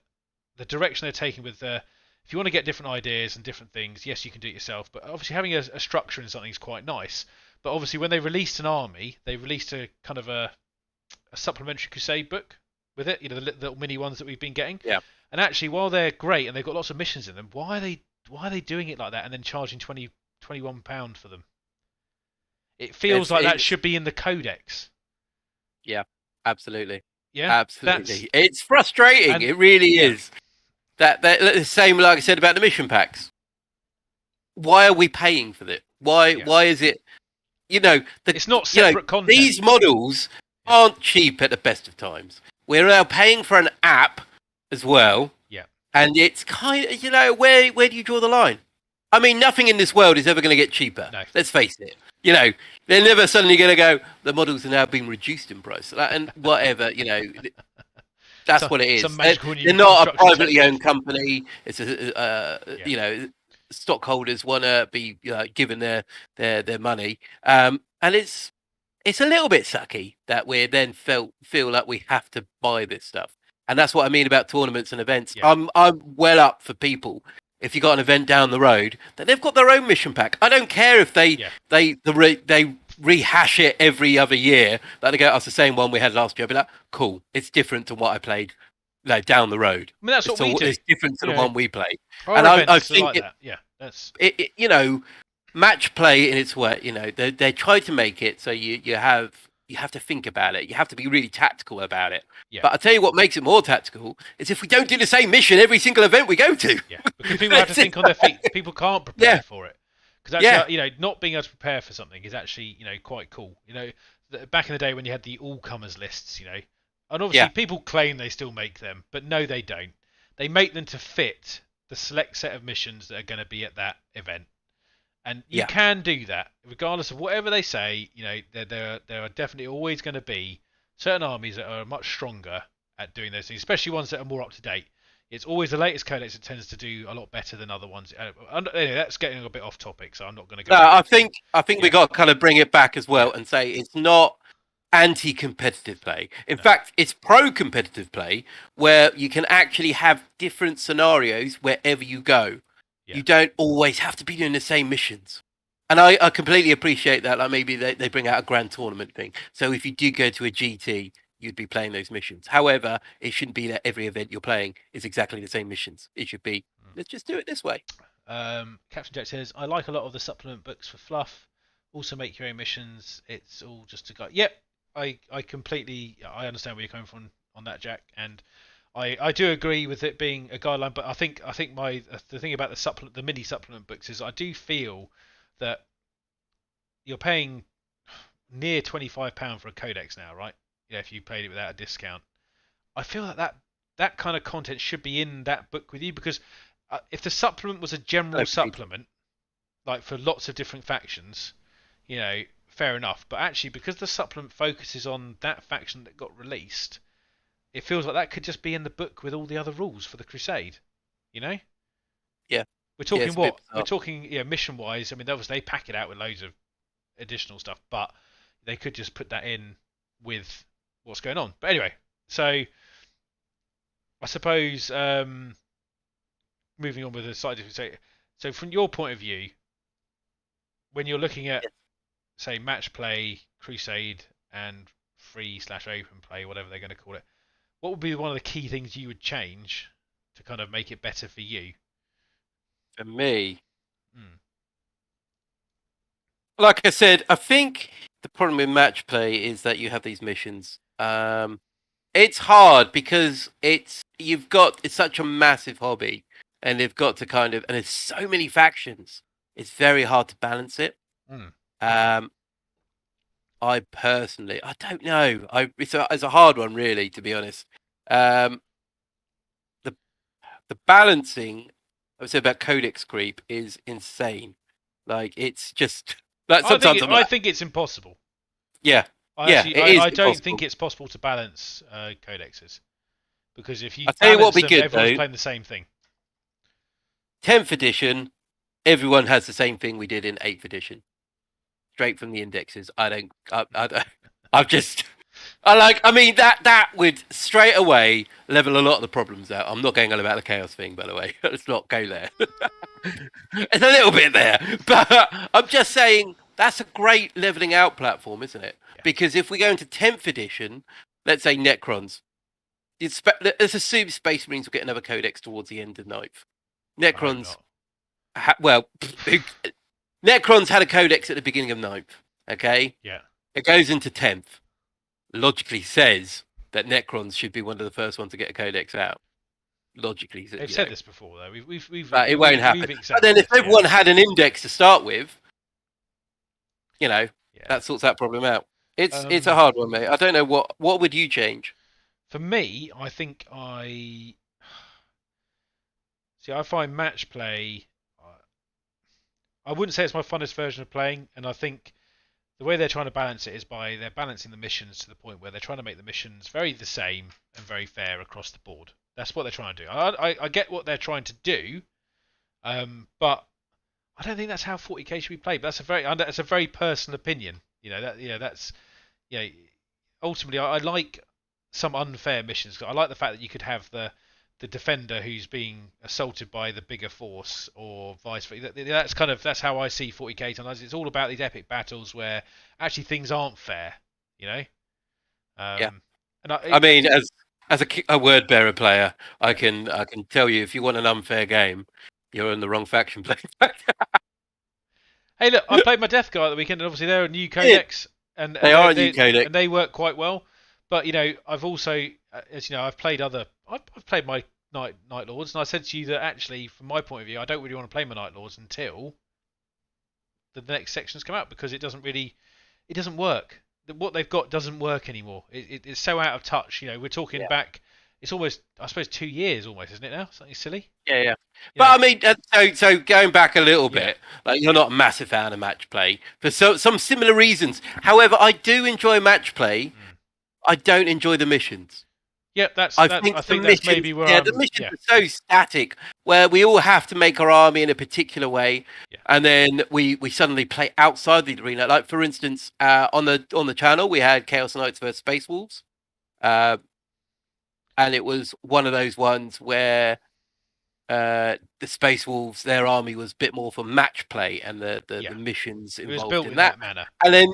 Speaker 1: the direction they're taking with if you want to get different ideas and different things, yes, you can do it yourself, but obviously having a structure in something is quite nice. But obviously when they released an army, they released a kind of a supplementary Crusade book with it, the little mini ones that we've been getting.
Speaker 2: Yeah.
Speaker 1: And actually, while they're great and they've got lots of missions in them, why are they why are they doing it like that and then charging £21 for them? It feels like that should be in the codex.
Speaker 2: Yeah, absolutely.
Speaker 1: Yeah,
Speaker 2: Absolutely. It's frustrating. It really is. That the same, like I said about the mission packs. Why are we paying for that? Why is it?
Speaker 1: It's not separate content.
Speaker 2: These models aren't cheap at the best of times. We're now paying for an app as well.
Speaker 1: Yeah.
Speaker 2: And it's kind of, where do you draw the line? I mean, nothing in this world is ever going to get cheaper. No. Let's face it. They're never suddenly going to go, the models are now being reduced in price. And whatever, that's what it is. They're not a privately owned company. It's stockholders want to be given their money. And it's a little bit sucky that we then feel like we have to buy this stuff. And that's what I mean about tournaments and events. Yeah. I'm well up for people. If you got an event down the road, that they've got their own mission pack. I don't care if they rehash it every other year. Like they go, "Oh, it's the same one we had last year." I'll be like, cool. It's different to what I played down the road.
Speaker 1: I mean, that's what we do.
Speaker 2: It's different to the one we played.
Speaker 1: And I think that. Yeah, that's
Speaker 2: match play in its way. They try to make it so you have to think about it. You have to be really tactical about it. Yeah. But I tell you what makes it more tactical is if we don't do the same mission every single event we go to.
Speaker 1: Yeah, because people have to think on their feet. People can't prepare for it. Because actually, not being able to prepare for something is actually, quite cool. Back in the day when you had the all-comers lists, and obviously people claim they still make them, but no, they don't. They make them to fit the select set of missions that are going to be at that event. And you can do that, regardless of whatever they say. There are definitely always going to be certain armies that are much stronger at doing those things, especially ones that are more up to date. It's always the latest codex that tends to do a lot better than other ones. Anyway, that's getting a bit off topic, so I'm not going to go.
Speaker 2: No, I think we got to kind of bring it back as well and say it's not anti-competitive play. In fact, it's pro-competitive play where you can actually have different scenarios wherever you go. Yeah. You don't always have to be doing the same missions. And I completely appreciate that. Like maybe they bring out a grand tournament thing. So if you do go to a GT, you'd be playing those missions. However, it shouldn't be that every event you're playing is exactly the same missions. It should be, let's just do it this way.
Speaker 1: Captain Jack says, I like a lot of the supplement books for fluff. Also make your own missions. It's all just a guide. Yep, I understand where you're coming from on that, Jack. And I do agree with it being a guideline, but I think the thing about the mini supplement books is I do feel that you're paying near £25 for a codex now, right? If you paid it without a discount. I feel that kind of content should be in that book with you, because if the supplement was a general supplement, like for lots of different factions, fair enough. But actually, because the supplement focuses on that faction that got released, it feels like that could just be in the book with all the other rules for the Crusade,
Speaker 2: Yeah.
Speaker 1: We're talking what? We're talking, mission-wise. I mean, obviously they pack it out with loads of additional stuff, but they could just put that in with what's going on. But anyway, so I suppose moving on with a slightly different. So from your point of view, when you're looking at, say, match play, Crusade, and free/open play, whatever they're going to call it, what would be one of the key things you would change to kind of make it better for you?
Speaker 2: For me, like I said, I think the problem with match play is that you have these missions. It's hard because it's such a massive hobby, and they've got to and there's so many factions. It's very hard to balance it. I personally, I don't know. It's a hard one, really, to be honest. The balancing, I would say, about codex creep is insane. Like, it's just like sometimes
Speaker 1: I think it's impossible.
Speaker 2: Yeah.
Speaker 1: I don't think it's possible to balance codexes, because if you
Speaker 2: everyone's
Speaker 1: playing the same thing.
Speaker 2: 10th edition, everyone has the same thing we did in 8th edition, straight from the indexes. I mean that would straight away level a lot of the problems out. I'm not going on about the chaos thing, by the way. Let's not go there. It's a little bit there, but I'm just saying that's a great leveling out platform, isn't it? Yeah. Because if we go into 10th edition, let's say Necrons, let's assume Space Marines will get another codex towards the end of 9th. Necrons, well, Necrons had a codex at the beginning of 9th. Okay,
Speaker 1: Yeah.
Speaker 2: it goes into 10th. Logically says that Necrons should be one of the first ones to get a codex out. Logically,
Speaker 1: They've said this before, though.
Speaker 2: But it won't happen.
Speaker 1: We've
Speaker 2: But then, if
Speaker 1: this,
Speaker 2: everyone had an index to start with,
Speaker 1: yeah.
Speaker 2: that sorts that problem out. It's a
Speaker 1: Um,
Speaker 2: hard one, mate. I don't know what would you change.
Speaker 1: For me, I think I find match play. I wouldn't say it's my funnest version of playing, and I think the way they're trying to balance it is by they're balancing the missions to the point where they're trying to make the missions very the same and very fair across the board. That's what they're trying to do. I get what they're trying to do, but I don't think that's how 40k should be played. But that's a very personal opinion. Ultimately I like some unfair missions. I like the fact that you could have the defender who's being assaulted by the bigger force, or vice versa. That's how I see 40k sometimes. It's all about these epic battles where actually things aren't fair, you know.
Speaker 2: Yeah.
Speaker 1: And
Speaker 2: I mean, as a word bearer player, I can tell you, if you want an unfair game, you're in the wrong faction playing.
Speaker 1: Hey, look, I played my Death Guy at the weekend, and obviously they're a new codex, and
Speaker 2: They are a new codex.
Speaker 1: and they work quite well. But I've also, as you know, I've played my Night Lords, and I said to you that actually, from my point of view, I don't really want to play my Night Lords until the next sections come out, because it doesn't work. What they've got doesn't work anymore. It's so out of touch. We're talking back. It's almost, I suppose, 2 years almost, isn't it now? Something silly.
Speaker 2: Yeah. But I mean, so going back a little bit, like, you're not a massive fan of match play for some similar reasons. However, I do enjoy match play. I don't enjoy the missions.
Speaker 1: Yeah, I think that's maybe where
Speaker 2: the missions are so static, where we all have to make our army in a particular way, and then we suddenly play outside the arena. Like, for instance, on the channel we had Chaos Knights versus Space Wolves, and it was one of those ones where the Space Wolves, their army was a bit more for match play, and the missions involved
Speaker 1: it was built
Speaker 2: in
Speaker 1: that manner.
Speaker 2: And then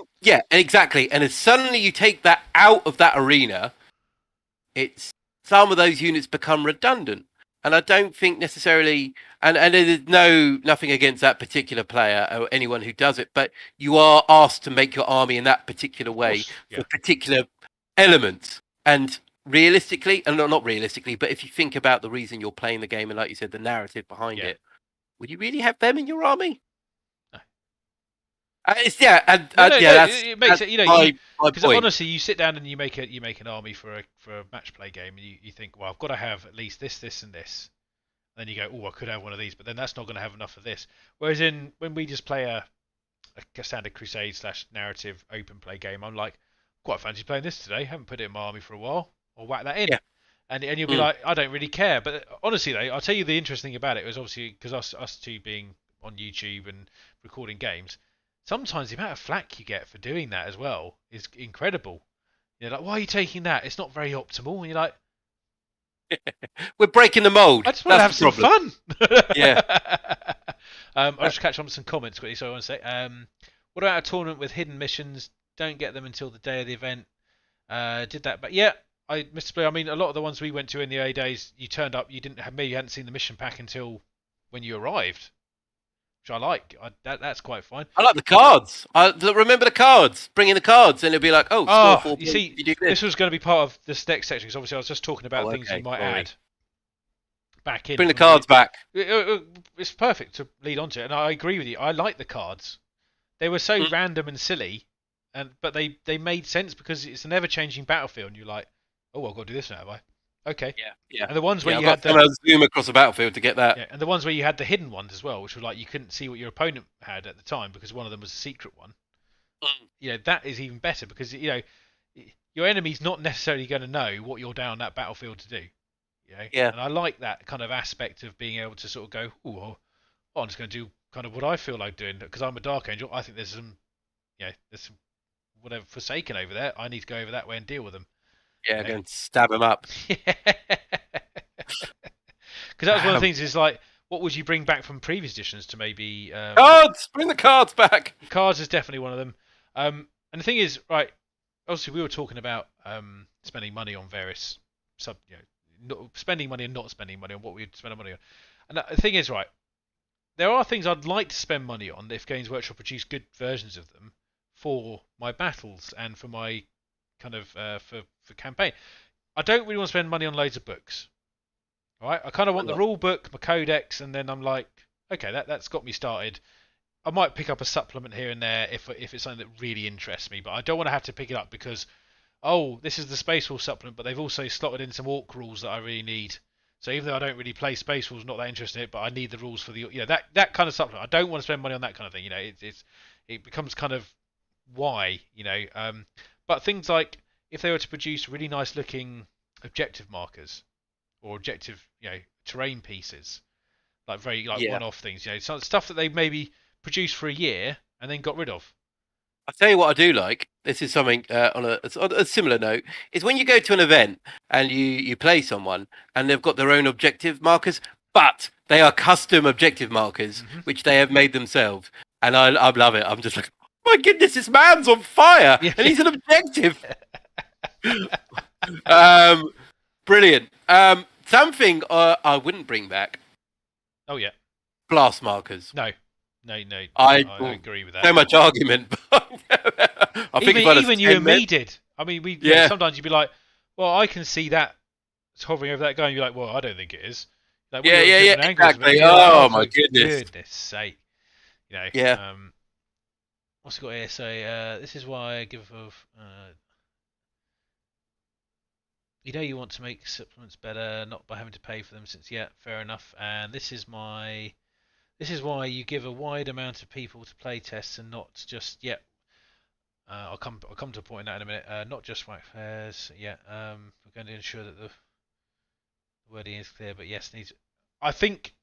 Speaker 2: exactly. And as suddenly you take that out of that arena, it's some of those units become redundant. And I don't think necessarily, and there's nothing against that particular player or anyone who does it, but you are asked to make your army in that particular way for particular elements. And realistically, and not realistically, but if you think about the reason you're playing the game, and like you said, the narrative behind it, would you really have them in your army? No.
Speaker 1: It makes it. Because
Speaker 2: point.
Speaker 1: Honestly, you sit down and you make an army for a match play game, and you think, well, I've got to have at least this, and this. And then you go, oh, I could have one of these, but then that's not going to have enough of this. Whereas when we just play a standard Crusade / narrative open play game, I'm like, quite fancy playing this today. Haven't put it in my army for a while. I'll whack that in.
Speaker 2: Yeah.
Speaker 1: And you'll be like, I don't really care. But honestly, though, I'll tell you the interesting about it was obviously because us two being on YouTube and recording games, sometimes the amount of flack you get for doing that as well is incredible. You're like, why are you taking that? It's not very optimal. And you're like,
Speaker 2: we're breaking the mold.
Speaker 1: I just want to have some fun.
Speaker 2: Yeah.
Speaker 1: I'll just catch on with some comments quickly. So I want to say, what about a tournament with hidden missions? Don't get them until the day of the event. Did that, but Mr. Blue, I mean, a lot of the ones we went to in the early days, you turned up, you hadn't seen the mission pack until when you arrived, which I like. That's quite fine.
Speaker 2: I like the cards. Remember the cards. Bring in the cards, and it'll be like, score 4
Speaker 1: you see, this was going to be part of this next section, because obviously I was just talking about things you might add back in.
Speaker 2: Bring the cards back.
Speaker 1: It's perfect to lead on to it, and I agree with you. I like the cards. They were so random and silly, but they made sense because it's an ever-changing battlefield, and you're like, oh, I've got to do this now, have I? Okay.
Speaker 2: Yeah.
Speaker 1: And the ones where
Speaker 2: you had to zoom across the battlefield to get that.
Speaker 1: Yeah, and the ones where you had the hidden ones as well, which were like you couldn't see what your opponent had at the time because one of them was a secret one. That is even better because your enemy's not necessarily going to know what you're down that battlefield to do.
Speaker 2: Yeah.
Speaker 1: And I like that kind of aspect of being able to sort of go, oh, I'm just going to do kind of what I feel like doing because I'm a Dark Angel. I think there's some whatever Forsaken over there. I need to go over that way and deal with them.
Speaker 2: Yeah, go and stab him up.
Speaker 1: Because that was one of the things is like, what would you bring back from previous editions to maybe...
Speaker 2: cards! Bring the cards back!
Speaker 1: Cards is definitely one of them. And the thing is, right, obviously we were talking about spending money on various... spending money and not spending money on what we'd spend our money on. And the thing is, right, there are things I'd like to spend money on if Games Workshop produce good versions of them for my battles and for my kind of for campaign. I don't really want to spend money on loads of books. All right, I kind of want the rule book, my codex, and then I'm like, okay, that's got me started. I might pick up a supplement here and there if it's something that really interests me, but I don't want to have to pick it up because, oh, this is the Space Rules supplement, but they've also slotted in some Orc rules that I really need. So even though I don't really play Space Rules, not that interested in it, but I need the rules for the that kind of supplement. I don't want to spend money on that kind of thing. It becomes kind of why but things like if they were to produce really nice looking objective markers or objective terrain pieces, like very one-off things, stuff that they maybe produced for a year and then got rid of.
Speaker 2: I'll tell you what I do like. This is something on a similar note. Is when you go to an event and you play someone and they've got their own objective markers, but they are custom objective markers which they have made themselves, and I love it. I'm just like, oh my goodness, this man's on fire, and he's an objective. Brilliant. Something I wouldn't bring back.
Speaker 1: Oh yeah,
Speaker 2: blast markers.
Speaker 1: No. I agree with that.
Speaker 2: So much argument. I think
Speaker 1: even you and me did. I mean, sometimes you'd be like, "Well, I can see that it's hovering over that guy," and you're like, "Well, I don't think it is." Like,
Speaker 2: exactly. Oh my goodness!
Speaker 1: Goodness sake!
Speaker 2: Yeah.
Speaker 1: What's it got here? So this is why I give of. You want to make supplements better, not by having to pay for them. Since fair enough. And this is why you give a wide amount of people to play tests and not just I'll come to a point in that in a minute. Not just whack fairs. We're going to ensure that the wording is clear, but yes, needs. I think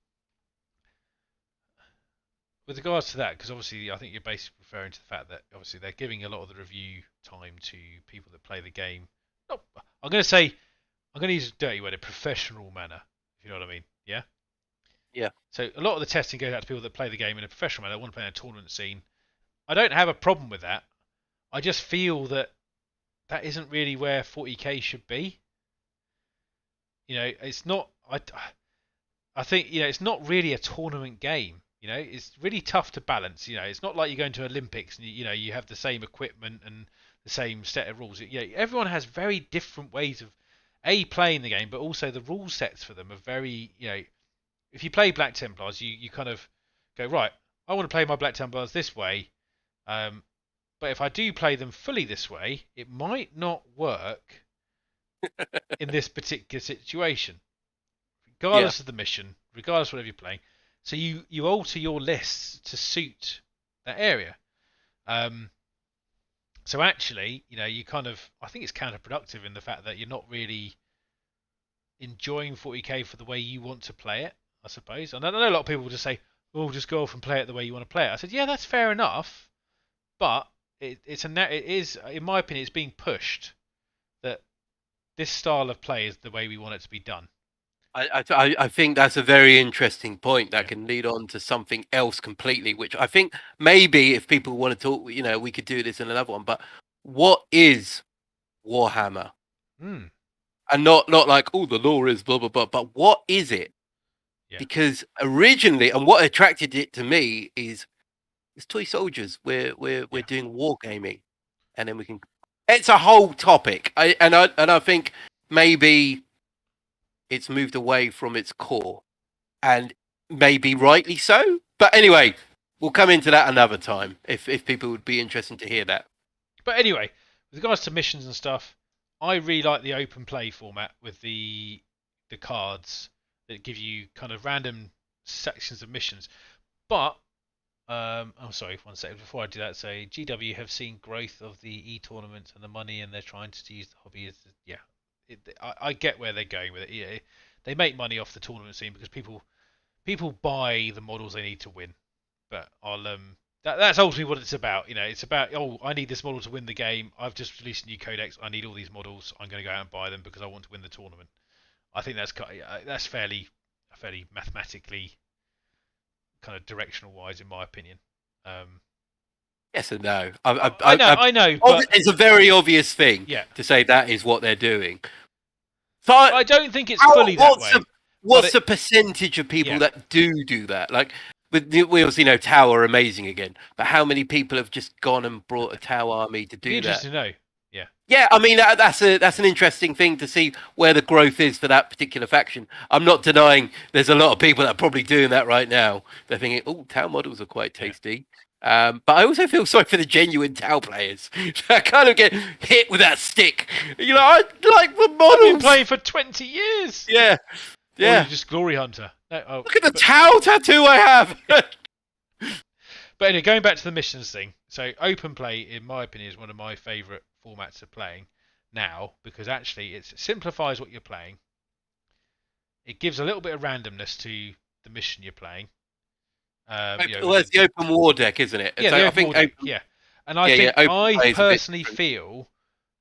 Speaker 1: with regards to that, because obviously I think you're basically referring to the fact that obviously they're giving a lot of the review time to people that play the game. No, I'm going to use a dirty word, a professional manner, if you know what I mean. Yeah.
Speaker 2: Yeah.
Speaker 1: So a lot of the testing goes out to people that play the game in a professional manner, want to play in a tournament scene. I don't have a problem with that. I just feel that isn't really where 40k should be. It's not. I think it's not really a tournament game. It's really tough to balance. It's not like you go into Olympics and you have the same equipment and the same set of rules. Everyone has very different ways of playing the game, but also the rule sets for them are very. If you play Black Templars, you kind of go, right, I want to play my Black Templars this way, but if I do play them fully this way, it might not work in this particular situation, regardless of the mission, regardless of whatever you're playing. So you alter your lists to suit that area. So actually, you kind of, I think it's counterproductive in the fact that you're not really enjoying 40k for the way you want to play it, I suppose. And I know a lot of people will just say, "Oh, just go off and play it the way you want to play it." I said, "Yeah, that's fair enough," but it is, in my opinion, it's being pushed that this style of play is the way we want it to be done.
Speaker 2: I think that's a very interesting point that can lead on to something else completely, which I think maybe if people want to talk, we could do this in another one. But what is Warhammer? And not like, oh, the lore is blah blah blah, but what is it? Yeah. Because originally, and what attracted it to me is it's toy soldiers. We're doing wargaming, and then we can. It's a whole topic. I think maybe it's moved away from its core, and maybe rightly so. But anyway, we'll come into that another time if people would be interested to hear that.
Speaker 1: But anyway, with regards to missions and stuff, I really like the open play format with the cards that give you kind of random sections of missions. But sorry, 1 second before I do that. Say GW have seen growth of the e-tournament and the money, and they're trying to use the hobby as I get where they're going with it. They make money off the tournament scene because people buy the models they need to win. But that's ultimately what it's about. It's about, I need this model to win the game. I've just released a new codex. I need all these models. I'm going to go out and buy them because I want to win the tournament. I think that's fairly mathematically kind of directional wise, in my opinion.
Speaker 2: Yes and no.
Speaker 1: I know. But
Speaker 2: it's a very obvious thing to say that is what they're doing. So
Speaker 1: I don't think it's fully that way.
Speaker 2: What's the percentage of people that do that? Like with new wheels, Tau are amazing again. But how many people have just gone and brought a Tau army to do
Speaker 1: Be
Speaker 2: that?
Speaker 1: interesting to know. Yeah.
Speaker 2: Yeah, I mean that's an interesting thing to see where the growth is for that particular faction. I'm not denying there's a lot of people that are probably doing that right now. They're thinking, "Oh, Tau models are quite tasty." But I also feel sorry for the genuine Tau players that kind of get hit with that stick. I like the models.
Speaker 1: I've been playing for 20 years.
Speaker 2: Yeah.
Speaker 1: Or you're just glory hunter. No,
Speaker 2: Look at the Tau tattoo I have.
Speaker 1: But anyway, going back to the missions thing. So open play, in my opinion, is one of my favourite formats of playing now, because actually it simplifies what you're playing. It gives a little bit of randomness to the mission you're playing.
Speaker 2: It's the open war deck, isn't it?
Speaker 1: Yeah,
Speaker 2: so
Speaker 1: the
Speaker 2: I
Speaker 1: open
Speaker 2: think
Speaker 1: war deck, yeah. And I personally feel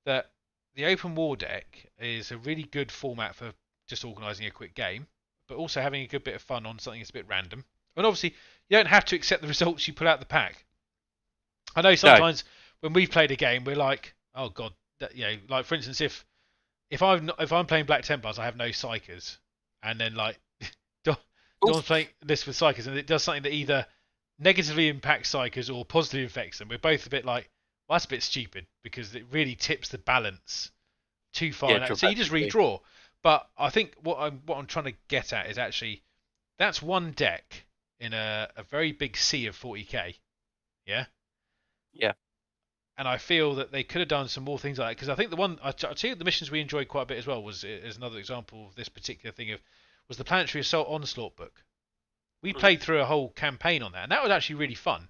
Speaker 1: that the open war deck is a really good format for just organising a quick game, but also having a good bit of fun on something that's a bit random. And obviously, you don't have to accept the results you put out the pack. I know sometimes when we've played a game, we're like, oh god, like for instance, if I'm playing Black Templars, I have no psychers, and then like Don's playing this with psychers, and it does something that either negatively impacts psychers or positively affects them. We're both a bit like, well, that's a bit stupid because it really tips the balance too far.
Speaker 2: Yeah,
Speaker 1: so you just redraw. But I think what I'm trying to get at is actually that's one deck in a very big sea of 40k. Yeah.
Speaker 2: Yeah.
Speaker 1: And I feel that they could have done some more things like that, because I think the one I tell you, the missions we enjoyed quite a bit as well was another example of this particular thing was the Planetary Assault Onslaught book. We played through a whole campaign on that, and that was actually really fun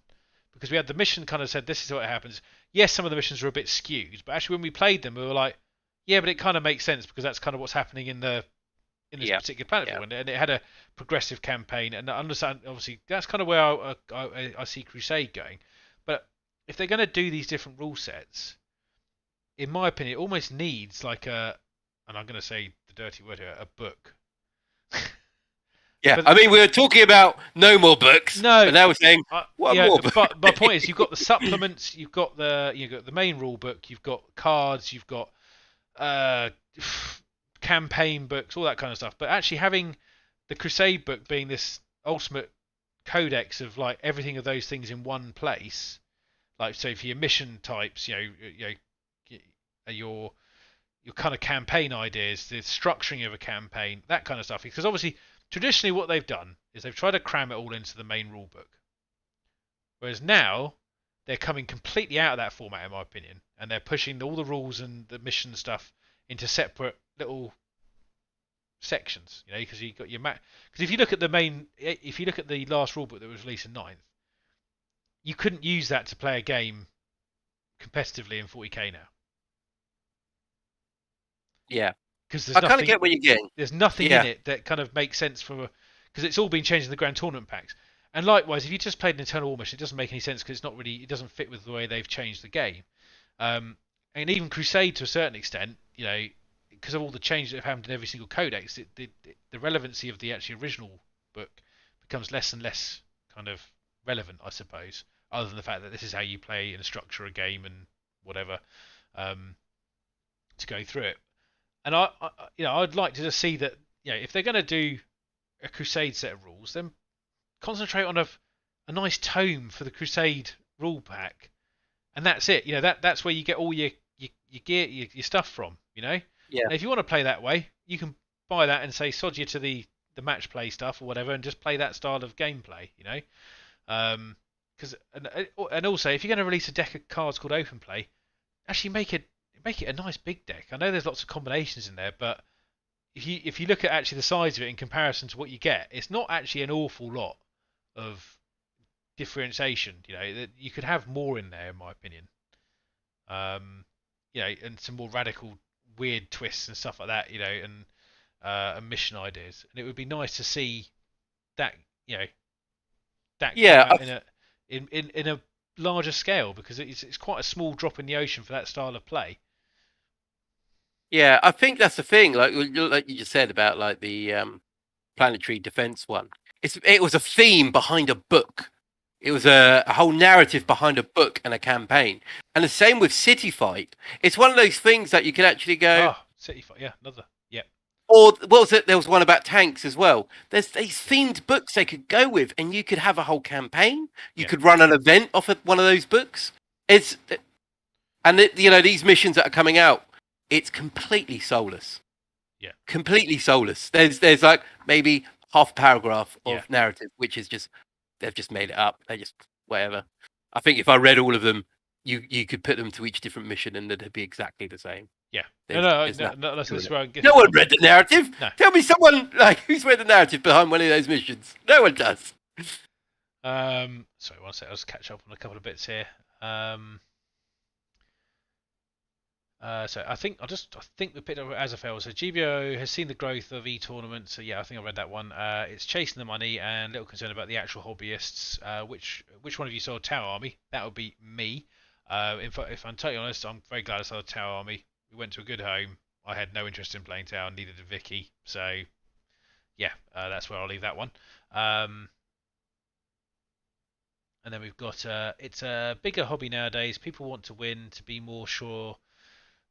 Speaker 1: because we had the mission kind of said this is what happens. Yes, some of the missions were a bit skewed, but actually when we played them, we were like, yeah, but it kind of makes sense because that's kind of what's happening in this particular planet, and it had a progressive campaign. And I understand, obviously, that's kind of where I see Crusade going. But if they're going to do these different rule sets, in my opinion, it almost needs like and I'm going to say the dirty word here, a book.
Speaker 2: Yeah, I mean, we were talking about no more books.
Speaker 1: No,
Speaker 2: but now we're saying what more books?
Speaker 1: But my point is, you've got the supplements, you've got the main rule book, you've got cards, you've got campaign books, all that kind of stuff. But actually having the Crusade book being this ultimate codex of like everything of those things in one place, like so for your mission types, your kind of campaign ideas, the structuring of a campaign, that kind of stuff. Because obviously, traditionally, what they've done is they've tried to cram it all into the main rule book, whereas now they're coming completely out of that format, in my opinion, and they're pushing all the rules and the mission stuff into separate little sections. Because you got your because if you look at the last rule book that was released in 9th, you couldn't use that to play a game competitively in 40k now.
Speaker 2: Yeah.
Speaker 1: Because I
Speaker 2: kind of get what you're getting.
Speaker 1: There's nothing in it that kind of makes sense because it's all been changed in the Grand Tournament packs. And likewise, if you just played an Eternal War mission, it doesn't make any sense because it doesn't fit with the way they've changed the game. And even Crusade to a certain extent, because of all the changes that have happened in every single codex, the relevancy of the actual original book becomes less and less kind of relevant, I suppose, other than the fact that this is how you play and structure a game and whatever to go through it. And I'd like to just see that, if they're going to do a Crusade set of rules, then concentrate on a nice tome for the Crusade rule pack, and that's it. That's where you get all your gear, your stuff from. Yeah. And if you want to play that way, you can buy that and say sod you to the match play stuff or whatever, and just play that style of gameplay. Because and also if you're going to release a deck of cards called Open Play, actually make it a nice big deck. I know there's lots of combinations in there, but if you look at actually the size of it in comparison to what you get, it's not actually an awful lot of differentiation. You could have more in there, in my opinion. And some more radical, weird twists and stuff like that. And mission ideas. And it would be nice to see that. That in a larger scale, because it's quite a small drop in the ocean for that style of play.
Speaker 2: Yeah, I think that's the thing. Like you just said about like the planetary defense one. It was a theme behind a book. It was a whole narrative behind a book and a campaign. And the same with City Fight. It's one of those things that you can actually go.
Speaker 1: City Fight, yeah, another, yeah.
Speaker 2: Or what was it? There was one about tanks as well. There's these themed books they could go with, and you could have a whole campaign. You could run an event off of one of those books. These missions that are coming out, it's completely soulless.
Speaker 1: Yeah,
Speaker 2: completely soulless. There's like maybe half a paragraph of narrative, which is just they've just made it up. They just whatever. I think if I read all of them, you could put them to each different mission, and they'd be exactly the same.
Speaker 1: Yeah.
Speaker 2: No,
Speaker 1: That's where I get
Speaker 2: no one read the narrative.
Speaker 1: No.
Speaker 2: Tell me someone who's read the narrative behind one of those missions. No one does.
Speaker 1: Sorry, one sec. I'll just catch up on a couple of bits here. So I think we picked up Azafel. So GBO has seen the growth of e-tournaments. So yeah, I think I read that one. It's chasing the money and little concerned about the actual hobbyists. Which one of you saw Tower Army? That would be me. If I'm totally honest, I'm very glad I saw the Tower Army. We went to a good home. I had no interest in playing Tower, neither did Vicky. So yeah, that's where I'll leave that one. And then we've got it's a bigger hobby nowadays. People want to win, to be more sure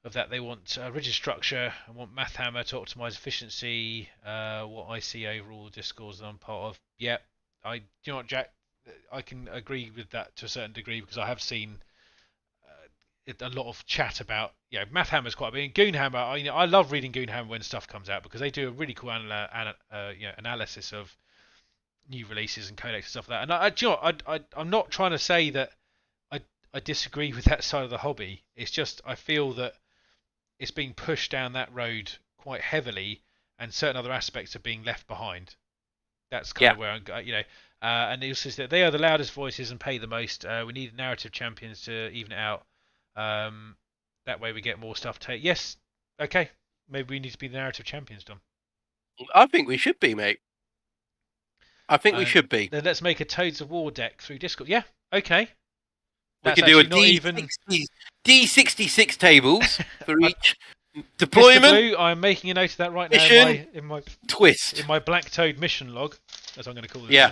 Speaker 1: of that. They want rigid structure and want MacHammer to optimize efficiency. What I see overall discourse that I'm part of. Yeah, you know what, Jack? I can agree with that to a certain degree because I have seen a lot of chat about MacHammer's quite big. Goonhammer, I love reading Goonhammer when stuff comes out because they do a really cool analysis of new releases and codex and stuff like that. And I'm not trying to say that I disagree with that side of the hobby. It's just I feel that it's being pushed down that road quite heavily, and certain other aspects are being left behind. That's kind of where I'm, and it says that they are the loudest voices and pay the most. We need narrative champions to even it out. That way we get more stuff. Yes, okay. Maybe we need to be the narrative champions, Dom.
Speaker 2: I think we should be, mate. I think we should be.
Speaker 1: Then let's make a Toads of War deck through Discord. Yeah, okay.
Speaker 2: We could do a D66 tables for each deployment.
Speaker 1: Mr. Blue, I'm making a note of that right now in my
Speaker 2: twist
Speaker 1: in my Black Toad mission log, as I'm going to call it.
Speaker 2: Yeah.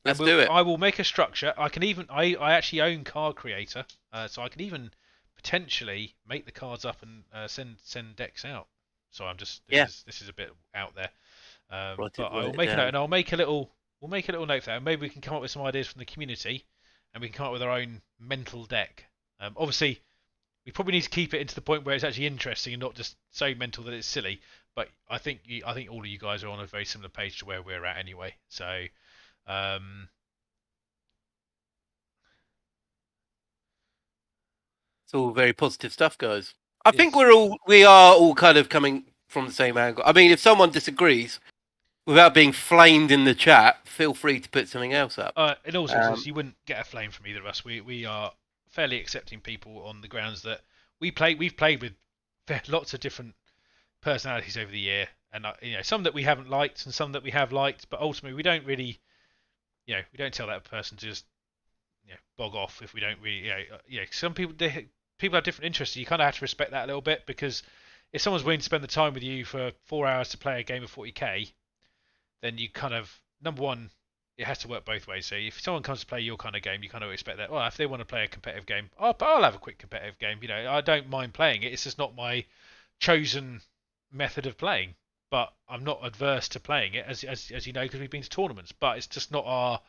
Speaker 1: Let's
Speaker 2: do it.
Speaker 1: I will make a structure. I can even I actually own Card Creator, so I can even potentially make the cards up and send decks out. So I'm just this is a bit out there. But I will make a note, and I'll make a little. We'll make a little note for that. And maybe we can come up with some ideas from the community, and we can come up with our own mental deck. Obviously, we probably need to keep it into the point where it's actually interesting and not just so mental that it's silly. But I think all of you guys are on a very similar page to where we're at anyway. So.
Speaker 2: It's all very positive stuff, guys. I think we are all kind of coming from the same angle. I mean, if someone disagrees, without being flamed in the chat, feel free to put something else up.
Speaker 1: In all senses, you wouldn't get a flame from either of us. We are fairly accepting people on the grounds that we've played with lots of different personalities over the year, and some that we haven't liked and some that we have liked. But ultimately, we don't really, we don't tell that person to just bog off if we don't really, some people have different interests. You kind of have to respect that a little bit, because if someone's willing to spend the time with you for 4 hours to play a game of 40k, then you kind of, number one, it has to work both ways. So if someone comes to play your kind of game, you kind of expect that. Well, if they want to play a competitive game, I'll have a quick competitive game. I don't mind playing it. It's just not my chosen method of playing. But I'm not adverse to playing it, as you know, because we've been to tournaments. But it's just not our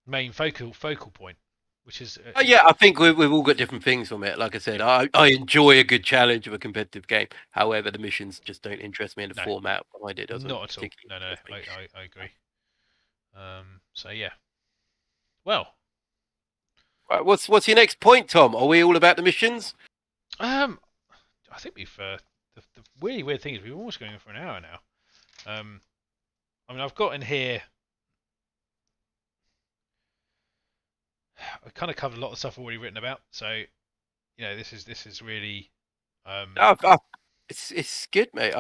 Speaker 1: main focal point, which is.
Speaker 2: I think we've all got different things from it. Like I said, I enjoy a good challenge of a competitive game. However, the missions just don't interest me, in the format behind it doesn't.
Speaker 1: Not at all. No, I agree. So yeah. Well.
Speaker 2: Right, what's your next point, Tom? Are we all about the missions?
Speaker 1: I think we've. The really weird thing is we're almost going for an hour now. I mean, I've got in here. I've kind of covered a lot of stuff I've already written about, so this is really.
Speaker 2: It's good, mate.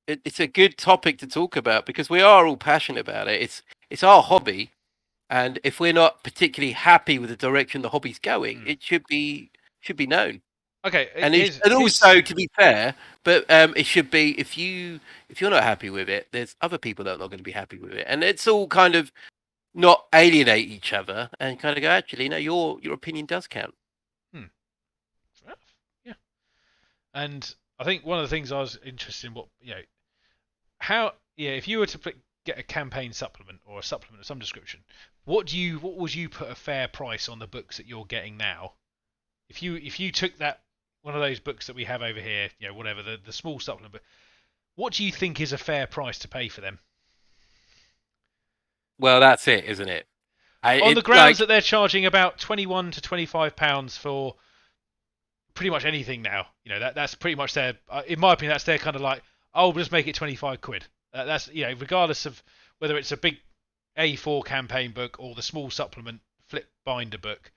Speaker 2: It's a good topic to talk about because we are all passionate about it. It's our hobby, and if we're not particularly happy with the direction the hobby's going, it should be known.
Speaker 1: Okay,
Speaker 2: and also, to be fair, but it should be if you're not happy with it, there's other people that are not going to be happy with it, and it's all kind of not alienate each other and kind of go, actually, no, your opinion does count.
Speaker 1: Yeah, and I think one of the things I was interested in, how, if you were to get a campaign supplement or a supplement of some description, what would you put a fair price on the books that you're getting now? If you took that one of those books that we have over here, whatever the small supplement, but what do you think is a fair price to pay for them?
Speaker 2: Well, that's it, isn't it?
Speaker 1: On the grounds that they're charging about £21 to £25 for pretty much anything now. That's pretty much their. In my opinion, that's their kind of like, oh, we'll just make it 25 quid. That's regardless of whether it's a big A4 campaign book or the small supplement flip binder book.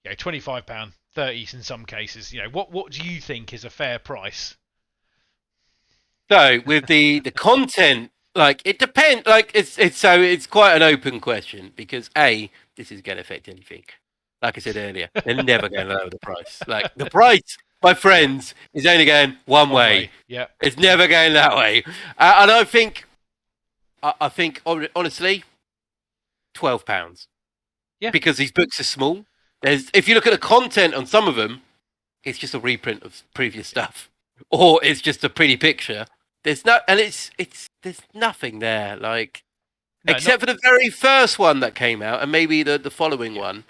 Speaker 1: £25, 30 in some cases. What do you think is a fair price?
Speaker 2: So with the content, it depends. It's quite an open question because this is going to affect anything. Like I said earlier, they're never going to lower the price. The price, my friends, is only going one way.
Speaker 1: Yeah,
Speaker 2: it's never going that way. And I think honestly, £12.
Speaker 1: Yeah,
Speaker 2: because these books are small. If you look at the content on some of them, it's just a reprint of previous stuff, or it's just a pretty picture. There's nothing there, except for the very first one that came out, and maybe the following one.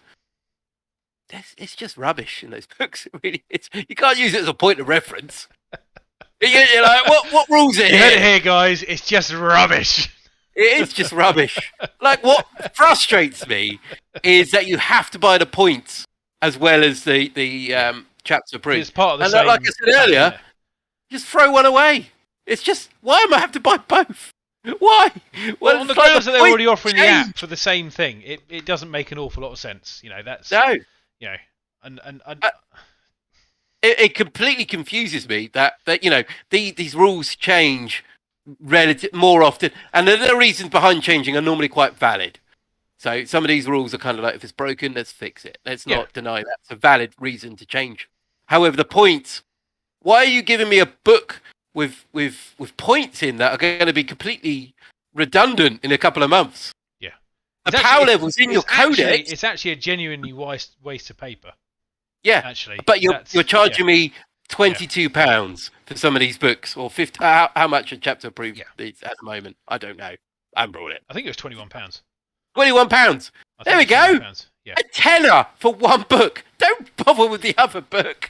Speaker 2: It's just rubbish in those books. Really, you can't use it as a point of reference. You're like, what rules it?
Speaker 1: You heard it here, guys. It's just rubbish.
Speaker 2: It is just rubbish. What frustrates me is that you have to buy the points as well as the chapter proof.
Speaker 1: It's part of the same.
Speaker 2: Like I said earlier, just throw one away. It's just, why am I have to buy both? Why?
Speaker 1: Well, on the grounds that they're already offering the app for the same thing, it doesn't make an awful lot of sense. That's
Speaker 2: no.
Speaker 1: And
Speaker 2: it completely confuses me that these rules change more often, and the reasons behind changing are normally quite valid. So some of these rules are kind of like, if it's broken, let's fix it. Let's not deny that's a valid reason to change. However, the points, why are you giving me a book with points in that are going to be completely redundant in a couple of months?
Speaker 1: Yeah,
Speaker 2: the power levels in your codex.
Speaker 1: It's actually a genuinely waste of paper.
Speaker 2: Yeah,
Speaker 1: actually,
Speaker 2: but you're charging me £22 for some of these books, or 50. How much a chapter approved is at the moment? I don't know. I haven't brought it.
Speaker 1: I think it was £21.
Speaker 2: £21. There we go.
Speaker 1: Yeah.
Speaker 2: A tenner for one book. Don't bother with the other book.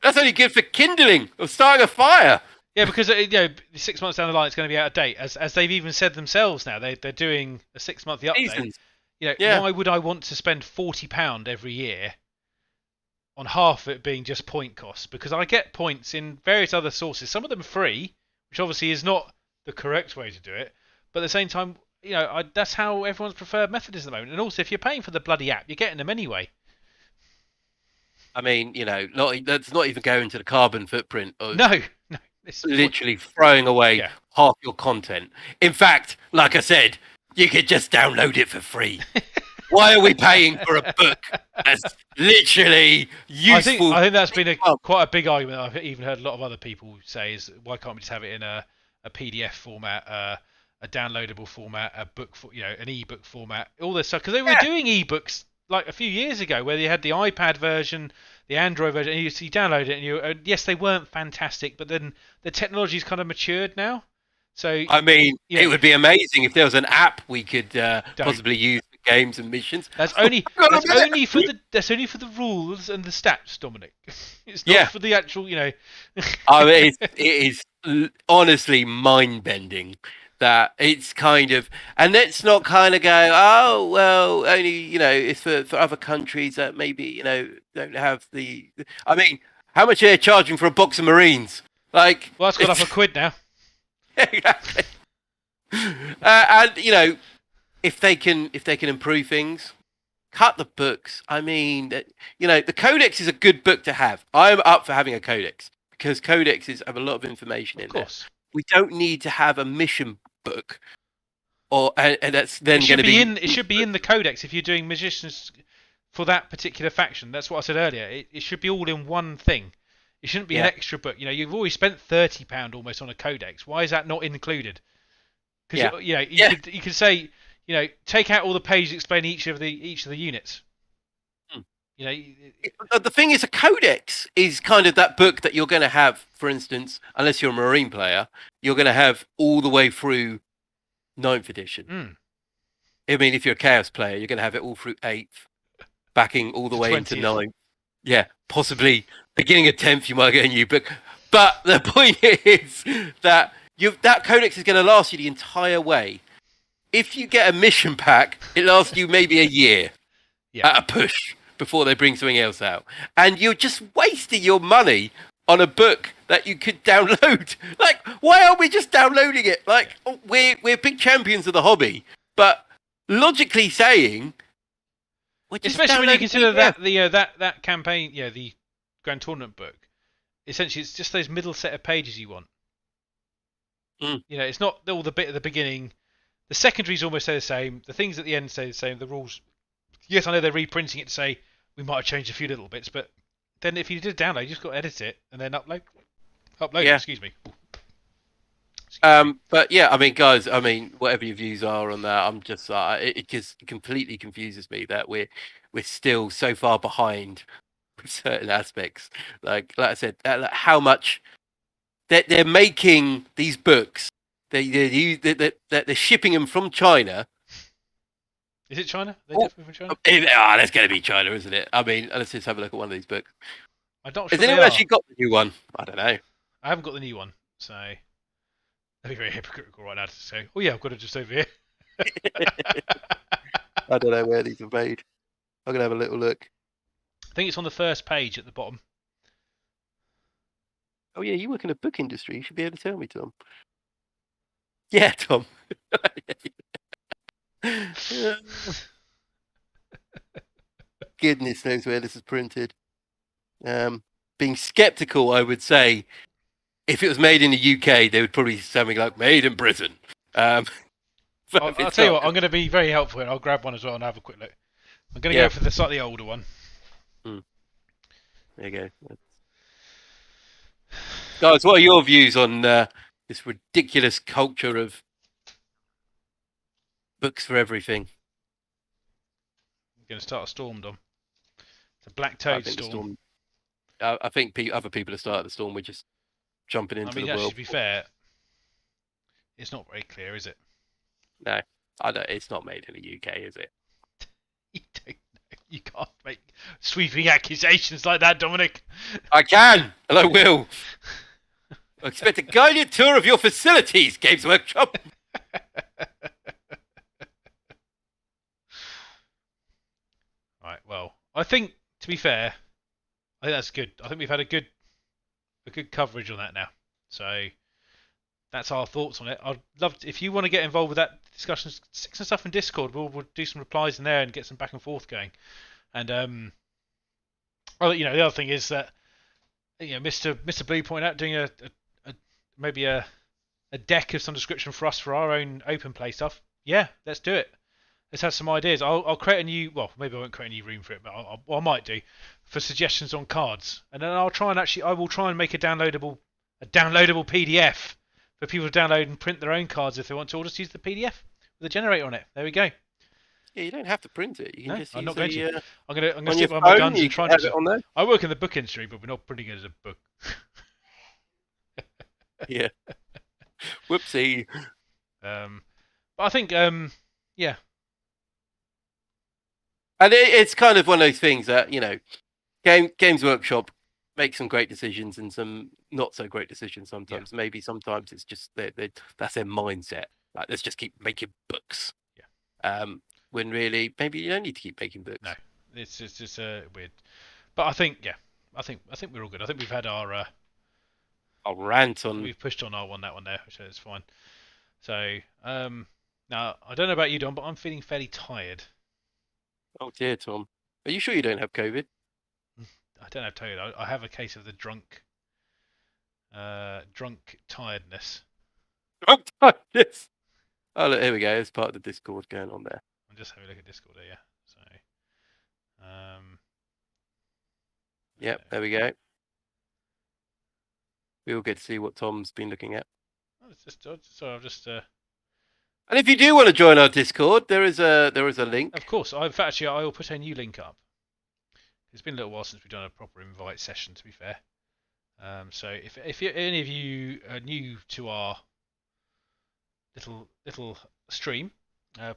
Speaker 2: That's only good for kindling or starting a fire.
Speaker 1: Yeah, because 6 months down the line, it's going to be out of date. As they've even said themselves now, they're doing a 6-monthly update.
Speaker 2: Seasons.
Speaker 1: Why would I want to spend £40 every year on half of it being just point costs? Because I get points in various other sources. Some of them free, which obviously is not the correct way to do it. But at the same time, that's how everyone's preferred method is at the moment. And also, if you're paying for the bloody app, you're getting them anyway.
Speaker 2: I mean, that's not even going to the carbon footprint of
Speaker 1: no.
Speaker 2: It's literally throwing away half your content. In fact, like I said, you could just download it for free. Why are we paying for a book that's literally useful?
Speaker 1: I think that's been quite a big argument. I've even heard a lot of other people say is, why can't we just have it in a PDF format, a downloadable format, a book, an ebook format, all this stuff? Because they were doing ebooks like a few years ago, where they had the iPad version, the Android version, and you download it, and yes, they weren't fantastic, but then the technology's kind of matured now. So
Speaker 2: I mean, it would be amazing if there was an app we could possibly use for games and missions.
Speaker 1: That's only for the rules and the stats, Dominic. It's not for the actual,
Speaker 2: I mean, it is honestly mind-bending that it's kind of, and let's not kind of go, oh well, only it's for other countries that maybe don't have the. I mean, how much are they charging for a box of Marines?
Speaker 1: Well, that's gone up £1 now.
Speaker 2: Exactly. And if they can improve things, cut the books. I mean, the codex is a good book to have. I'm up for having a codex because codexes have a lot of information in there. We don't need to have a mission book, and that's then going to be
Speaker 1: it should be in the codex if you're doing magicians for that particular faction. That's what I said earlier. It should be all in one thing. It shouldn't be an extra book. You've already spent £30 almost on a codex. Why is that not included? Because you could say, take out all the pages explaining each of the units. You know,
Speaker 2: The thing is, a codex is kind of that book that you're going to have, for instance, unless you're a Marine player, you're going to have all the way through 9th edition. I mean, if you're a Chaos player, you're going to have it all through 8th, backing all the way into 9th. Yeah, possibly beginning of 10th, you might get a new book. But the point is that that codex is going to last you the entire way. If you get a mission pack, it lasts you maybe a year at a push before they bring something else out. And you're just wasting your money on a book that you could download. Like, why aren't we just downloading it? Like, we're big champions of the hobby, but logically saying,
Speaker 1: especially when you consider that campaign, the Grand Tournament book, essentially it's just those middle set of pages you want. It's not all the bit at the beginning. The secondaries almost say the same. The things at the end say the same. The rules, yes, I know they're reprinting it to say we might have changed a few little bits, but then if you did a download, you just got to edit it and then upload. Yeah. Excuse me.
Speaker 2: But yeah, I mean, guys, whatever your views are on that, I'm just it just completely confuses me that we're still so far behind with certain aspects. Like I said, how much they're making these books. They're shipping them from China.
Speaker 1: Is it China? Definitely from China?
Speaker 2: That's going to be China, isn't it? I mean, let's just have a look at one of these books.
Speaker 1: I'm not
Speaker 2: sure.
Speaker 1: Has
Speaker 2: anyone actually got the new one? I don't know.
Speaker 1: I haven't got the new one, so that'd be very hypocritical right now to say, oh yeah, I've got it just over here.
Speaker 2: I don't know where these are made. I'm going to have a little look.
Speaker 1: I think it's on the first page at the bottom.
Speaker 2: Oh yeah, you work in a book industry. You should be able to tell me, Tom. Yeah, Tom. Goodness knows where this is printed. Being skeptical, I would say, if it was made in the UK, they would probably say something like "made in Britain."
Speaker 1: I'll tell you what, I'm going to be very helpful and I'll grab one as well and have a quick look. I'm going to go for the slightly older one.
Speaker 2: There you go. Guys, what are your views on this ridiculous culture of books for everything?
Speaker 1: I'm going to start a storm, Dom. It's a black toad storm.
Speaker 2: I think other people have started the storm. We're just jumping into the world.
Speaker 1: Actually, to be fair, it's not very clear, is it?
Speaker 2: No, it's not made in the UK, is it?
Speaker 1: You can't make sweeping accusations like that, Dominic.
Speaker 2: I can, and I will. I expect a guided tour of your facilities, Games Workshop.
Speaker 1: Right, well, I think, to be fair, I think that's good. I think we've had a good coverage on that now. So that's our thoughts on it. I'd love if you want to get involved with that discussion, stick some stuff in Discord. We'll do some replies in there and get some back and forth going. And the other thing is that Mr. Blue pointed out doing maybe a deck of some description for us for our own open play stuff. Yeah, let's do it. Let's have some ideas. I'll create a new. Well, maybe I won't create a new room for it, but I might do for suggestions on cards, and then I will try and make a downloadable PDF for people to download and print their own cards if they want to, or just use the PDF with a generator on it. There we go.
Speaker 2: Yeah, you don't have to print it. You can just use I'm
Speaker 1: going to stick my guns and try to.
Speaker 2: On there.
Speaker 1: I work in the book industry, but we're not printing it as a book.
Speaker 2: Yeah. Whoopsie.
Speaker 1: But I think yeah.
Speaker 2: And it's kind of one of those things that, Games Workshop makes some great decisions and some not so great decisions sometimes. Yeah. Maybe sometimes it's just that's their mindset. Like, let's just keep making books.
Speaker 1: Yeah.
Speaker 2: When really, maybe you don't need to keep making books.
Speaker 1: No, it's just weird. But I think we're all good. I think we've had our
Speaker 2: rant on.
Speaker 1: We've pushed on that one there, which is fine. So now I don't know about you, Don, but I'm feeling fairly tired.
Speaker 2: Oh dear, Tom. Are you sure you don't have COVID?
Speaker 1: I don't have COVID. I have a case of the drunk tiredness.
Speaker 2: Drunk tiredness. Oh, look, here we go. There's part of the Discord going on there.
Speaker 1: I'm just having a look at Discord here, yeah. So,
Speaker 2: yep, there we go. We all get to see what Tom's been looking at.
Speaker 1: Oh, it's just so I've just.
Speaker 2: And if you do want to join our Discord, there is a link.
Speaker 1: Of course, I will put a new link up. It's been a little while since we've done a proper invite session, to be fair. So if any of you are new to our little stream,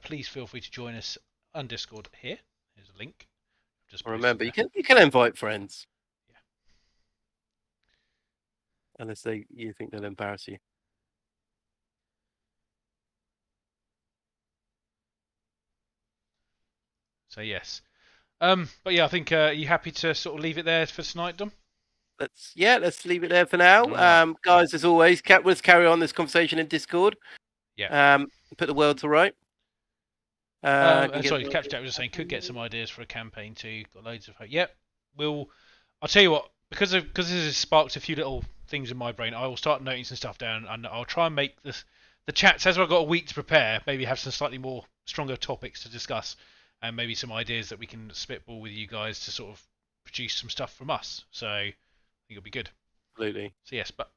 Speaker 1: please feel free to join us on Discord here. Here's a link. Just
Speaker 2: remember, you can invite friends.
Speaker 1: Yeah.
Speaker 2: Unless you think they'll embarrass you.
Speaker 1: So yes. But yeah, I think are you happy to sort of leave it there for tonight, Dom?
Speaker 2: Let's leave it there for now.
Speaker 1: Right.
Speaker 2: Guys, as always, let's carry on this conversation in Discord.
Speaker 1: Yeah.
Speaker 2: Put the world to right.
Speaker 1: Sorry, Captain Jack was just saying could get some ideas for a campaign too. Got loads of hope. Yep. I'll tell you what, because this has sparked a few little things in my brain. I will start noting some stuff down, and I'll try and make the chats as I've got a week to prepare. Maybe have some slightly more stronger topics to discuss, and maybe some ideas that we can spitball with you guys to sort of produce some stuff from us. So I think it'll be good.
Speaker 2: Absolutely.
Speaker 1: So yes, but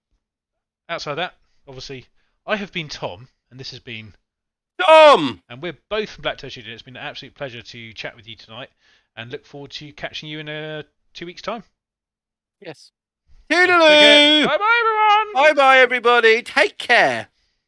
Speaker 1: outside that, obviously, I have been Tom, and this has been
Speaker 2: Tom!
Speaker 1: And we're both from Black Toe Studio. It's been an absolute pleasure to chat with you tonight, and look forward to catching you in 2 weeks' time.
Speaker 2: Yes. Toodaloo!
Speaker 1: Bye bye, everyone!
Speaker 2: Bye bye, everybody. Take care.